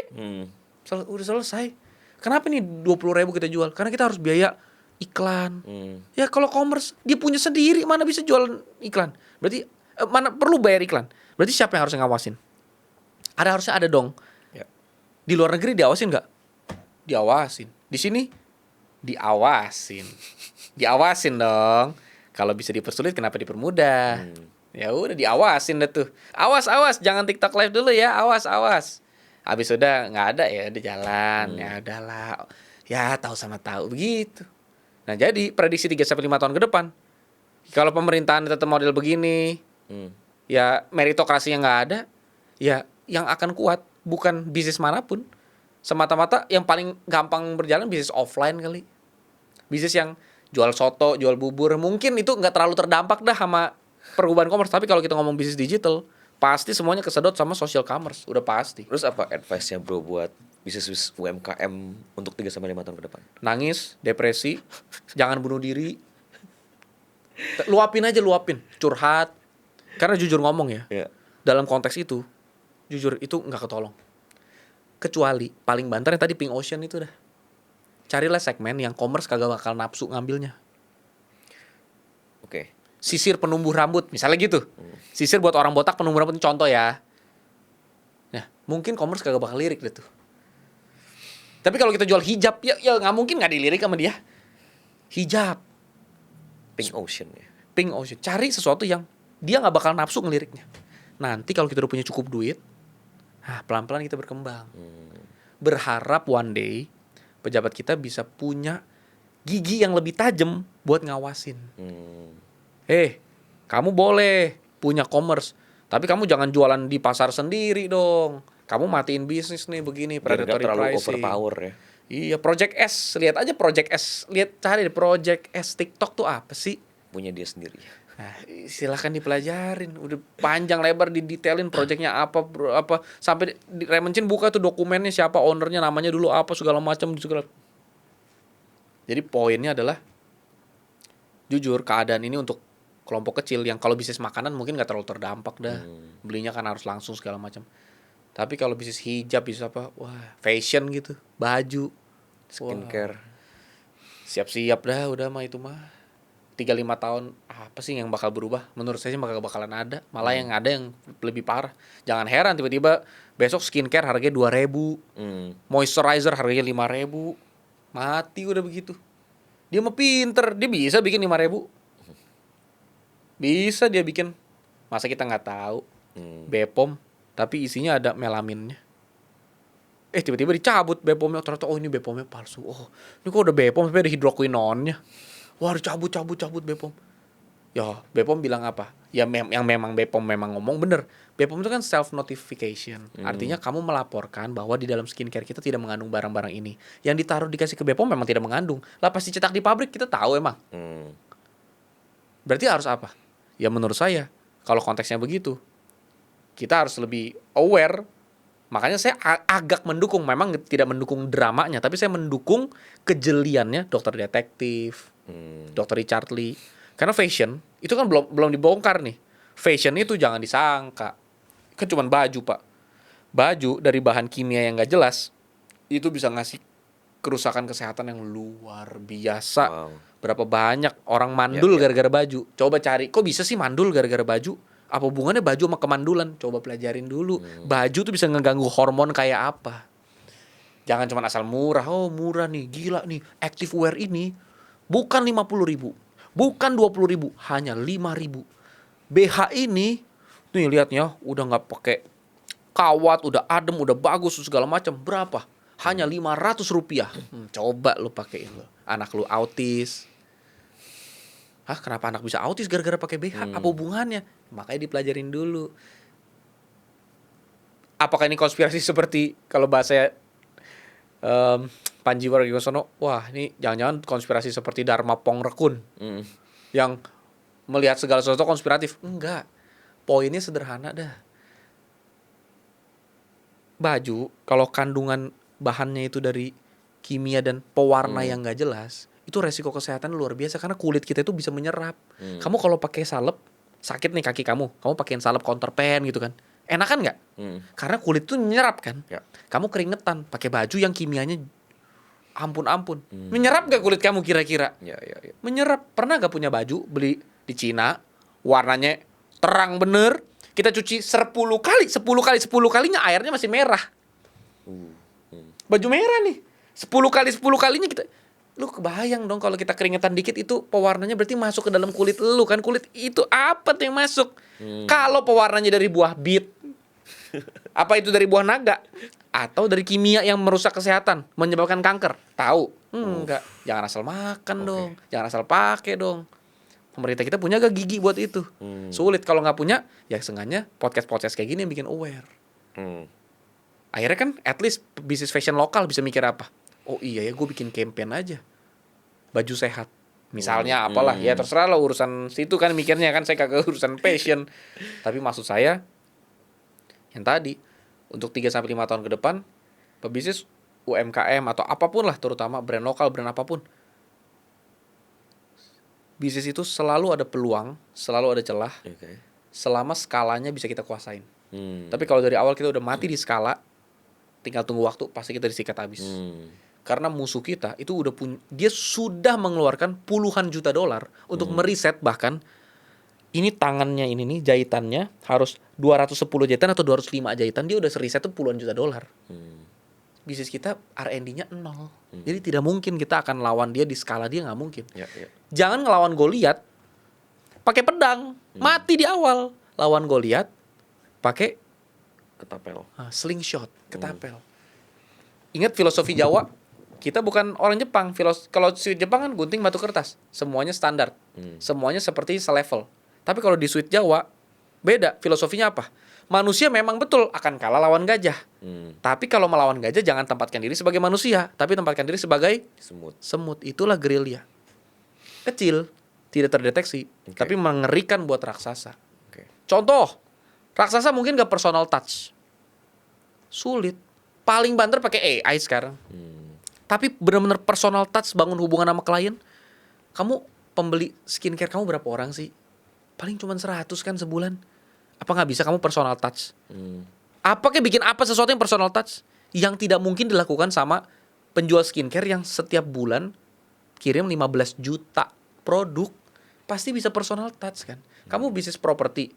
Udah selesai. Kenapa nih 20.000 kita jual? Karena kita harus biaya iklan. Ya kalau commerce dia punya sendiri, mana bisa jual iklan? Berarti mana perlu bayar iklan? Berarti siapa yang harus ngawasin? Harusnya ada dong. Di luar negeri diawasin nggak? Diawasin. Di sini diawasin. Diawasin dong. Kalau bisa dipersulit kenapa dipermudah? Ya udah diawasin deh tuh. Awas jangan TikTok live dulu ya. Awas. Habis udah nggak ada ya udah jalan. Ya udahlah. Ya tahu sama tahu begitu. Nah, jadi prediksi 3 sampai 5 tahun ke depan. Kalau pemerintahan tetap model begini, ya meritokrasinya nggak ada, ya yang akan kuat bukan bisnis manapun. Semata-mata yang paling gampang berjalan bisnis offline kali. Bisnis yang jual soto, jual bubur, mungkin itu nggak terlalu terdampak dah sama perubahan commerce. Tapi kalau kita ngomong bisnis digital, pasti semuanya kesedot sama social commerce, udah pasti. Terus apa advice-nya bro buat bisnis UMKM untuk 3 sampai 5 tahun ke depan? Nangis, depresi, jangan bunuh diri. Luapin, curhat. Karena jujur ngomong ya, dalam konteks itu, jujur itu nggak ketolong. Kecuali paling banter yang tadi Pink Ocean itu dah. Carilah segmen yang commerce kagak bakal nafsu ngambilnya. Oke. Sisir penumbuh rambut, misalnya gitu. Sisir buat orang botak penumbuh rambut, ini contoh ya. Nah, mungkin commerce kagak bakal lirik deh tuh. Tapi kalau kita jual hijab, ya nggak mungkin nggak dilirik sama dia. Hijab, Pink Ocean ya. Pink Ocean. Cari sesuatu yang dia nggak bakal nafsu ngeliriknya. Nanti kalau kita udah punya cukup duit, pelan-pelan kita berkembang. Berharap one day pejabat kita bisa punya gigi yang lebih tajam buat ngawasin. Kamu boleh punya commerce, tapi kamu jangan jualan di pasar sendiri dong. Kamu matiin bisnis nih begini, predatory pricing. Overpower ya. Iya, Project S. Lihat aja Project S. Cari di Project S TikTok tuh apa sih? Punya dia sendiri. Nah, silahkan dipelajarin. Udah panjang lebar didetailin projectnya apa sampai di Remencin buka tuh dokumennya siapa ownernya, namanya dulu apa segala macam segala. Jadi poinnya adalah jujur keadaan ini untuk kelompok kecil yang kalau bisnis makanan mungkin nggak terlalu terdampak dah. Belinya kan harus langsung segala macam. Tapi kalau bisnis hijab, bisnis apa, fashion gitu, baju, skincare, siap-siap dah udah mah itu mah. 3-5 tahun apa sih yang bakal berubah? Menurut saya sih bakalan ada. Malah yang ada yang lebih parah. Jangan heran tiba-tiba besok skincare harganya 2.000. Moisturizer harganya 5.000. Mati udah begitu. Dia mah pinter, dia bisa bikin 5.000. Bisa dia bikin. Masa kita nggak tahu? Bepom tapi isinya ada melaminnya. Tiba-tiba dicabut Bepomnya, ternyata ini Bepomnya palsu. Ini kok udah Bepom tapi ada hidroquinonnya. Wah, dicabut Bepom. Ya, Bepom bilang apa? Ya yang memang Bepom memang ngomong bener. Bepom itu kan self notification. Artinya kamu melaporkan bahwa di dalam skincare kita tidak mengandung barang-barang ini. Yang ditaruh dikasih ke Bepom memang tidak mengandung. Lah pasti cetak di pabrik kita tahu emang. Berarti harus apa? Ya menurut saya kalau konteksnya begitu, kita harus lebih aware. Makanya saya agak mendukung, memang tidak mendukung dramanya, tapi saya mendukung kejeliannya dokter detektif, dokter Richard Lee. Karena fashion itu kan belum dibongkar nih. Fashion itu jangan disangka kan cuma baju, Pak. Baju dari bahan kimia yang gak jelas itu bisa ngasih kerusakan kesehatan yang luar biasa. Berapa banyak orang mandul gara-gara baju. Coba cari, kok bisa sih mandul gara-gara baju? Apa hubungannya baju sama kemandulan? Coba pelajarin dulu. Baju tuh bisa ngeganggu hormon kayak apa. Jangan cuma asal murah. Oh murah nih, gila nih. Activewear ini bukan 50.000, bukan 20.000, hanya 5.000. BH ini, nih lihatnya udah nggak pakai kawat, udah adem, udah bagus segala macam. Berapa? Hanya 500 rupiah. Coba lu pakein lo. Anak lu autis. Hah, kenapa anak bisa autis gara-gara pakai BH? Apa hubungannya? Makanya dipelajarin dulu. Apakah ini konspirasi seperti kalau bahasa Panji Pragiwaksono? Wah, ini jangan-jangan konspirasi seperti Dharma Pongrekun yang melihat segala sesuatu konspiratif. Enggak. Poinnya sederhana dah. Baju kalau kandungan bahannya itu dari kimia dan pewarna yang nggak jelas, itu resiko kesehatan luar biasa karena kulit kita itu bisa menyerap. Kamu kalau pakai salep, sakit nih kaki kamu pakein salep counterpan gitu kan, enakan nggak? Karena kulit itu menyerap kan. Ya. Kamu keringetan pakai baju yang kimianya ampun, menyerap gak kulit kamu kira-kira? Ya. Menyerap. Pernah gak punya baju beli di Cina, warnanya terang bener, kita cuci 10 kalinya airnya masih merah. Baju merah nih, 10 kalinya kita. Lu kebayang dong kalau kita keringetan dikit itu pewarnanya berarti masuk ke dalam kulit lu kan. Kulit itu apa tuh yang masuk? Kalau pewarnanya dari buah bit, apa itu dari buah naga? Atau dari kimia yang merusak kesehatan, menyebabkan kanker? Tahu? Enggak. Jangan asal makan dong, jangan asal pakai dong. Pemerintah kita punya gak gigi buat itu? Sulit. Kalau nggak punya, ya seenggaknya podcast kayak gini yang bikin aware. Akhirnya kan at least bisnis fashion lokal bisa mikir apa? Oh iya ya, gue bikin campaign aja baju sehat misalnya, apalah ya, terserah lah urusan situ kan mikirnya kan. Saya kagak urusan fashion. Tapi maksud saya yang tadi, untuk 3-5 tahun ke depan pebisnis UMKM atau apapun lah, terutama brand lokal, brand apapun, bisnis itu selalu ada peluang, selalu ada celah, selama skalanya bisa kita kuasain. Tapi kalau dari awal kita udah mati di skala, tinggal tunggu waktu, pasti kita disikat habis. Karena musuh kita itu udah dia sudah mengeluarkan puluhan juta dolar untuk meriset, bahkan ini tangannya ini nih jahitannya harus 210 jahitan atau 205 jahitan, dia udah riset tuh puluhan juta dolar. Bisnis kita R&D-nya 0. Jadi tidak mungkin kita akan lawan dia di skala dia, nggak mungkin. Jangan ngelawan Goliat pakai pedang, mati di awal. Lawan Goliat pakai Ketapel. Slingshot, ketapel. Ingat filosofi Jawa, kita bukan orang Jepang. Kalau suit Jepang kan gunting batu kertas, semuanya standar, semuanya seperti selevel. Tapi kalau di suit Jawa beda, filosofinya apa? Manusia memang betul akan kalah lawan gajah. Tapi kalau melawan gajah jangan tempatkan diri sebagai manusia, tapi tempatkan diri sebagai semut. Itulah gerilya. Kecil, tidak terdeteksi, tapi mengerikan buat raksasa. Contoh, raksasa mungkin gak personal touch, sulit. Paling banter pakai AI sekarang. Tapi benar-benar personal touch, bangun hubungan sama klien. Kamu pembeli skincare kamu berapa orang sih? Paling cuma 100 kan sebulan. Apa gak bisa kamu personal touch? Apa kayak bikin apa sesuatu yang personal touch? Yang tidak mungkin dilakukan sama penjual skincare yang setiap bulan kirim 15 juta produk. Pasti bisa personal touch kan. Kamu bisnis properti,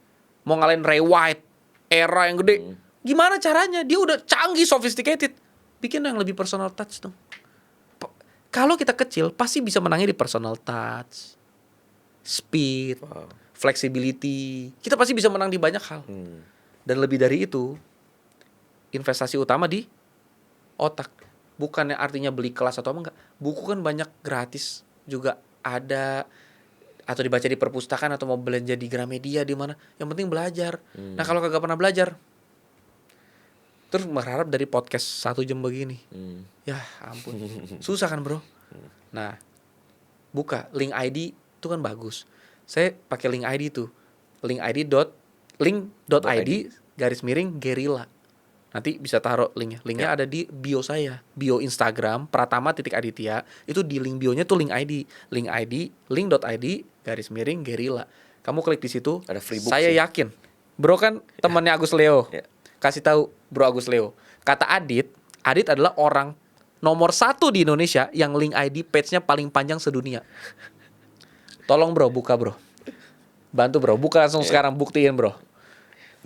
mau ngalahin Ray White, era yang gede, gimana caranya? Dia udah canggih, sophisticated. Bikin yang lebih personal touch dong. Kalau kita kecil, pasti bisa menangnya di personal touch, speed, flexibility. Kita pasti bisa menang di banyak hal. Dan lebih dari itu, investasi utama di otak. Bukannya artinya beli kelas atau apa, enggak. Buku kan banyak gratis juga ada, atau dibaca di perpustakaan, atau mau belanja di Gramedia, di mana. Yang penting belajar. Nah kalau kagak pernah belajar, terus berharap dari podcast 1 jam begini, ya ampun, susah kan bro. Nah, buka link ID itu kan bagus. Saya pakai link ID tuh, link.id /gerilla. Nanti bisa taruh linknya. Linknya ada di bio saya, bio Instagram Pratama.Aditya. Itu di link bionya tuh link ID, link.id /gerilla. Kamu klik di situ. Ada free book. Saya yakin, bro kan temannya Agus Leo. Kasih tahu Bro Agus Leo. Kata Adit adalah orang nomor 1 di Indonesia yang link ID page-nya paling panjang sedunia. Tolong bro, buka bro. Bantu bro, buka langsung sekarang, buktiin bro.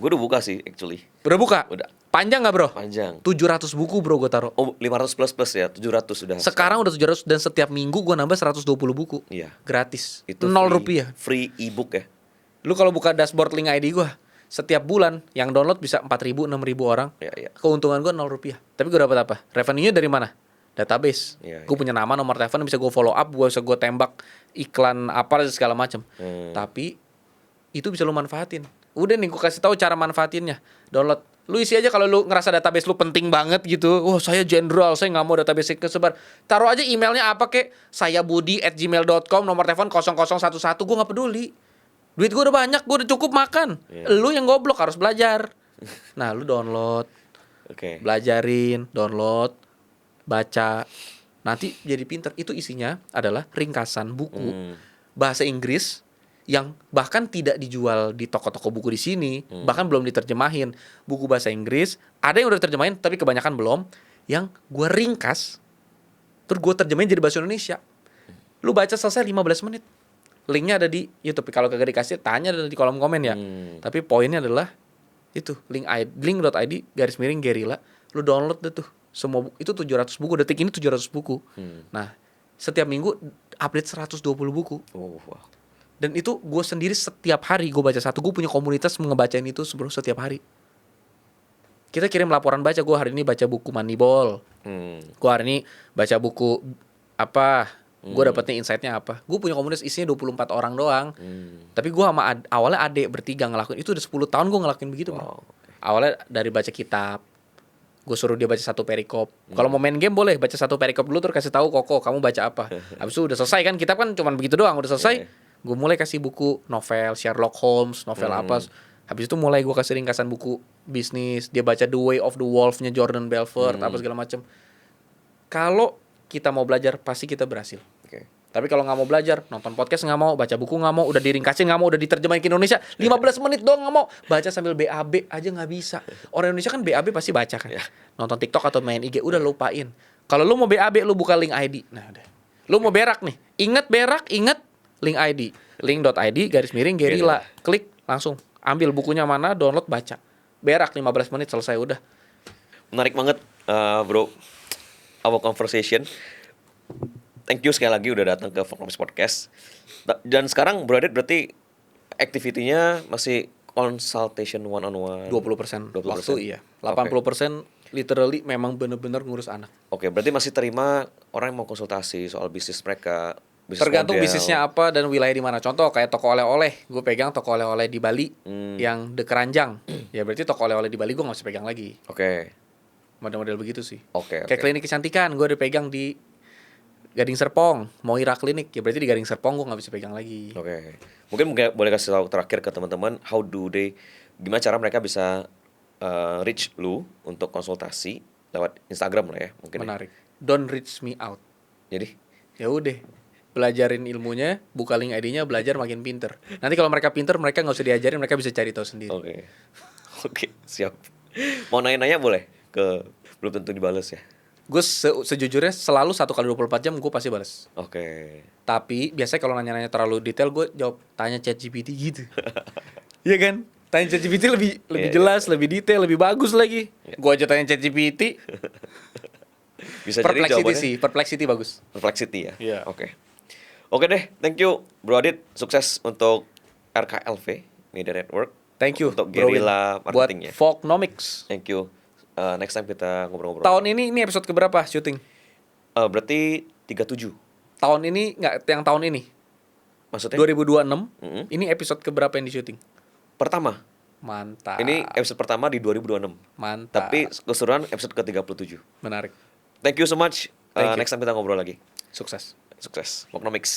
Gue udah buka sih actually. Udah buka? Udah. Panjang nggak bro? Panjang. 700 buku bro gue taruh. Oh 500 plus ya, 700 sudah. Sekarang udah 700 dan setiap minggu gue nambah 120 buku. Iya. Gratis. Itu 0 rupiah. Free ebook ya. Lu kalau buka dashboard link ID gue, setiap bulan yang download bisa 4.000, 6.000 orang. Iya. Keuntungan gue 0 rupiah. Tapi gue dapat apa? Revenue-nya dari mana? Database. Iya, Gue punya nama, nomor telepon, bisa gue follow up, bisa gue tembak iklan apa segala macam. Tapi itu bisa lu manfaatin. Udah nih gue kasih tahu cara manfaatinnya. Download. Lu isi aja kalau lu ngerasa database lu penting banget gitu. Wah, saya jenderal, saya nggak mau database kesebar. Taruh aja emailnya apa kek. Saya budi@gmail.com, nomor telepon 0011. Gue nggak peduli. Duit gue udah banyak, gue udah cukup makan. Lu yang goblok harus belajar. Nah, lu download. Oke. Belajarin, download, baca. Nanti jadi pinter. Itu isinya adalah ringkasan buku bahasa Inggris yang bahkan tidak dijual di toko-toko buku di sini, bahkan belum diterjemahin. Buku bahasa Inggris, ada yang udah diterjemahin tapi kebanyakan belum, yang gue ringkas terus gue terjemahin jadi bahasa Indonesia. Lu baca selesai 15 menit. Linknya ada di YouTube. Kalau kagak dikasih, tanya ada di kolom komen ya. Tapi poinnya adalah itu link.id /gerila. Lu download deh tuh semua buku. Itu 700 buku. Detik ini 700 buku. Nah, setiap minggu update 120 buku. Oh, wow. Dan itu gue sendiri setiap hari gue baca satu. Gue punya komunitas ngebacain itu bro, setiap hari. Kita kirim laporan baca. Gue hari ini baca buku Moneyball. Gue hari ini baca buku apa. Gue dapetnya insight-nya apa. Gue punya komunitas isinya 24 orang doang. Tapi gue sama awalnya adek bertiga ngelakuin. Itu udah 10 tahun gue ngelakuin begitu bro. Awalnya dari baca kitab. Gue suruh dia baca satu perikop. Kalau mau main game boleh baca satu perikop dulu terus kasih tahu Koko kamu baca apa. Habis itu udah selesai kan, kitab kan cuma begitu doang. Udah selesai, gue mulai kasih buku novel Sherlock Holmes, novel apa. Habis itu mulai gue kasih ringkasan buku bisnis. Dia baca The Way of the Wolf-nya Jordan Belfort apa segala macam. Kalau kita mau belajar pasti kita berhasil. Tapi kalau nggak mau belajar, nonton podcast nggak mau, baca buku nggak mau, udah diringkasin nggak mau, udah diterjemahin ke Indonesia 15 menit doang nggak mau, baca sambil BAB aja nggak bisa. Orang Indonesia kan BAB pasti baca kan, nonton TikTok atau main IG udah lupain. Kalau lu mau BAB lu buka link ID, nah udah. Lu mau berak nih, ingat berak, ingat link ID, link.id /gerila, klik langsung, ambil bukunya mana, download baca, berak 15 menit selesai udah. Menarik banget, bro, our conversation. Thank you sekali lagi udah datang ke Vlognomics Podcast. Dan sekarang Bro Adit berarti activity-nya masih consultation one on one. 20% waktu iya. 80% literally memang bener-bener ngurus anak. Oke, berarti masih terima orang yang mau konsultasi soal bisnis mereka. Bisnis tergantung model. Bisnisnya apa dan wilayah di mana. Contoh kayak toko oleh-oleh, gue pegang toko oleh-oleh di Bali yang The Keranjang. Ya berarti toko oleh-oleh di Bali gue nggak bisa pegang lagi. Oke. Model-model begitu sih. Oke. Kayak klinik kecantikan gue udah pegang di Gading Serpong, Moira Klinik, ya berarti di Gading Serpong gue nggak bisa pegang lagi. Oke. Mungkin boleh kasih tahu terakhir ke teman-teman, gimana cara mereka bisa reach lu untuk konsultasi lewat Instagram lah ya, mungkin. Menarik. Don't reach me out. Jadi? Ya udah, belajarin ilmunya, buka link ID-nya, belajar makin pinter. Nanti kalau mereka pinter, mereka nggak usah diajarin, mereka bisa cari tahu sendiri. Oke, siap. Mau nanya-nanya boleh, belum tentu dibales ya. Gue sejujurnya selalu 1 kali 24 jam gue pasti balas. Oke. Tapi biasanya kalau nanya-nanya terlalu detail gue jawab tanya ChatGPT gitu. Iya kan? Tanya ChatGPT lebih jelas, lebih detail, lebih bagus lagi. Gue aja tanya ChatGPT. Bisa jadi jawabannya. Perplexity bagus. Perplexity ya. Iya. Oke deh, thank you Bro Adit. Sukses untuk RKLV Media Network. Thank you untuk Gerila marketingnya. Buat Vlognomics. Thank you. Next time kita ngobrol-ngobrol. Tahun ini episode keberapa syuting? Berarti 37. Tahun ini nggak yang tahun ini. Maksudnya? 2026. Ini episode keberapa yang di syuting? Pertama. Mantap. Ini episode pertama di 2026. Mantap. Tapi keseluruhan episode ke-37. Menarik. Thank you so much. Thank you. Next time kita ngobrol lagi. Sukses. Vlognomics.